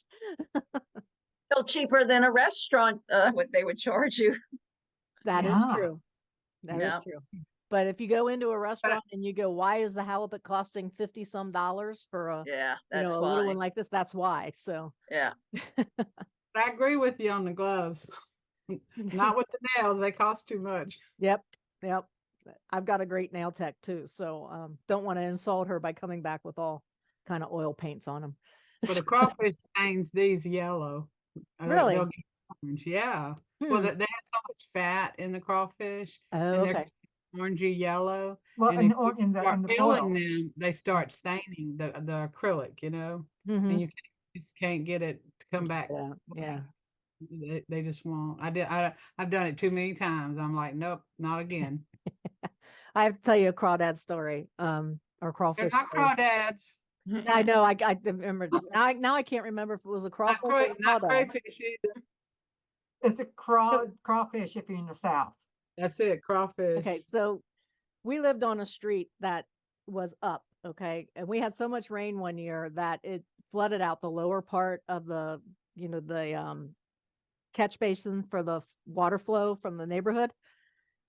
still cheaper than a restaurant, what they would charge you. That is true. That is true. But if you go into a restaurant and you go, why is the halibut costing $50-some for a that's a little one like this? That's why. So But I agree with you on the gloves. Not with the nails, they cost too much. Yep. I've got a great nail tech too, so don't want to insult her by coming back with all kind of oil paints on them. But the crawfish stains these yellow. Really? They'll get orange, yeah. Well, they have so much fat in the crawfish, Oh, and they're okay. orangey yellow. Well, And in if the, or- you in the, start in the peeling foil. them, they start staining the acrylic, you know, Mhm. and you just can't get it to come back. Yeah. They just won't. I've done it too many times. I'm like, nope, not again. I have to tell you a crawdad story. Or They're crawfish. not story. crawdads. I know. I remember. Now I can't remember if it was a Not, crawfish or a not crawdad. crayfish either. It's a crawfish if you're in the South. That's it, crawfish. Okay, so we lived on a street that was up, okay, and we had so much rain one year that it flooded out the lower part of the catch basin for the water flow from the neighborhood,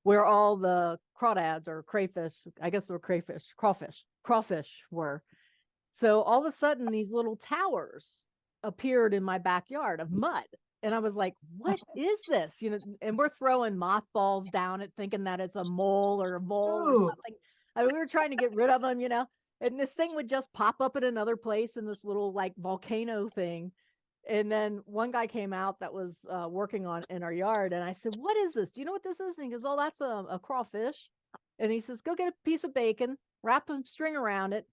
where all the crawdads or crayfish, I guess they were crawfish were. So all of a sudden, these little towers appeared in my backyard of mud. And I was like, what is this? And we're throwing mothballs down it, thinking that it's a mole or a vole or Ooh. something. I mean, we were trying to get rid of them, and this thing would just pop up at another place in this little like volcano thing. And then one guy came out that was working in our yard. And I said, what is this? Do you know what this is? And he goes, oh, that's a crawfish. And he says, go get a piece of bacon, wrap a string around it,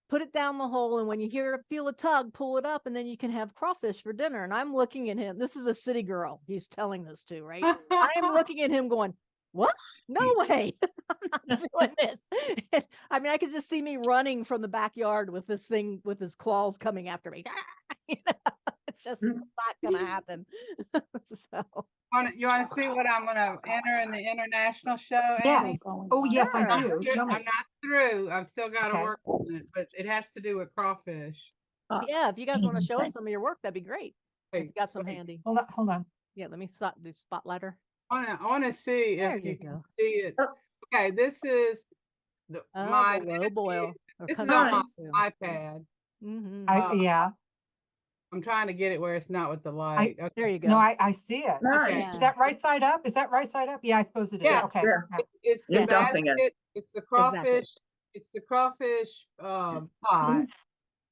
put it down the hole, and when you feel a tug, pull it up, and then you can have crawfish for dinner. And I'm looking at him. This is a city girl he's telling this to, right? I am looking at him going, what? No way. I'm not doing this. I mean, I could just see me running from the backyard with this thing with his claws coming after me. It's just it's not gonna happen. So You want to see what I'm going to enter in the international show, Yes. Annie? Oh, yes, I Sure. do. Show I'm me. not through. I've still got to Okay. work on it, but it has to do with crawfish. yeah, if you guys want to show us some of your work, that'd be great. If you Wait, got some wait. handy. Hold on. Yeah, let me stop the spotlighter. I want to see There if you you can go. see it. Okay, this is my The low nephew. boil. Or This is country on Nice. my iPad. Mm-hmm. Yeah. I'm trying to get it where it's not with the light. Okay. There you go. No, I see it. Nice. Is that right side up? Is that right side up? Yeah, I suppose it is. Yeah. Okay. Yeah. It's the You're dumping it. basket. It's the crawfish. It's the crawfish pot,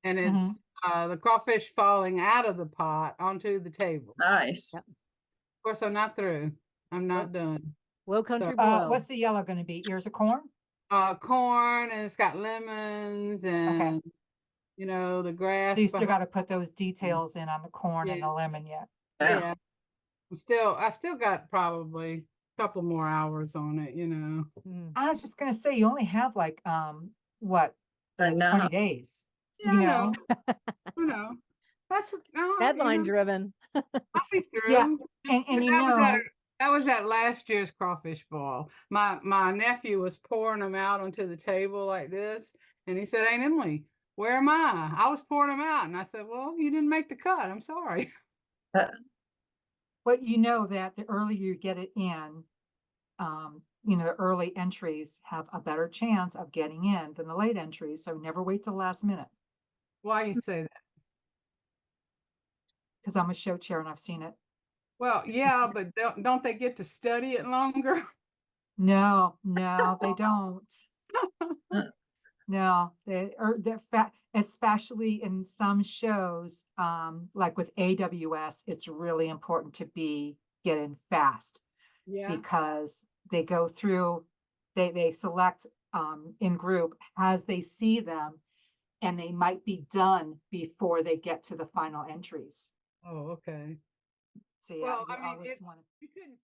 and it's the crawfish falling out of the pot onto the table. Nice. Yep. Of course, I'm not through. I'm not done. Low country boil. What's the yellow going to be? Ears of corn? Corn, and it's got lemons and the grass. So you still got behind- to put those details in on the corn and the Yeah. lemon yet. Yeah. I still got probably a couple more hours on it, Mm. I was just going to say, you only have like, what, I know. 20 days. Yeah, you I know? know. That's Deadline driven. I'll be through. Yeah, and But you that was know, that was at last year's crawfish ball. My nephew was pouring them out onto the table like this, and he said, "Aunt Emily, where am I? I was pouring them out," and I said, "Well, you didn't make the cut. I'm sorry." but you know that the earlier you get it in, the early entries have a better chance of getting in than the late entries. So never wait till the last minute, Why you say that? because I'm a show chair and I've seen it. Well, yeah, but don't they get to study it longer? No, they don't. No, especially in some shows, like with AWS, it's really important to get in fast Yeah. because they go through, they select in group as they see them, and they might be done before they get to the final entries. Oh, okay. So yeah, Well, you I mean, always want to. you couldn't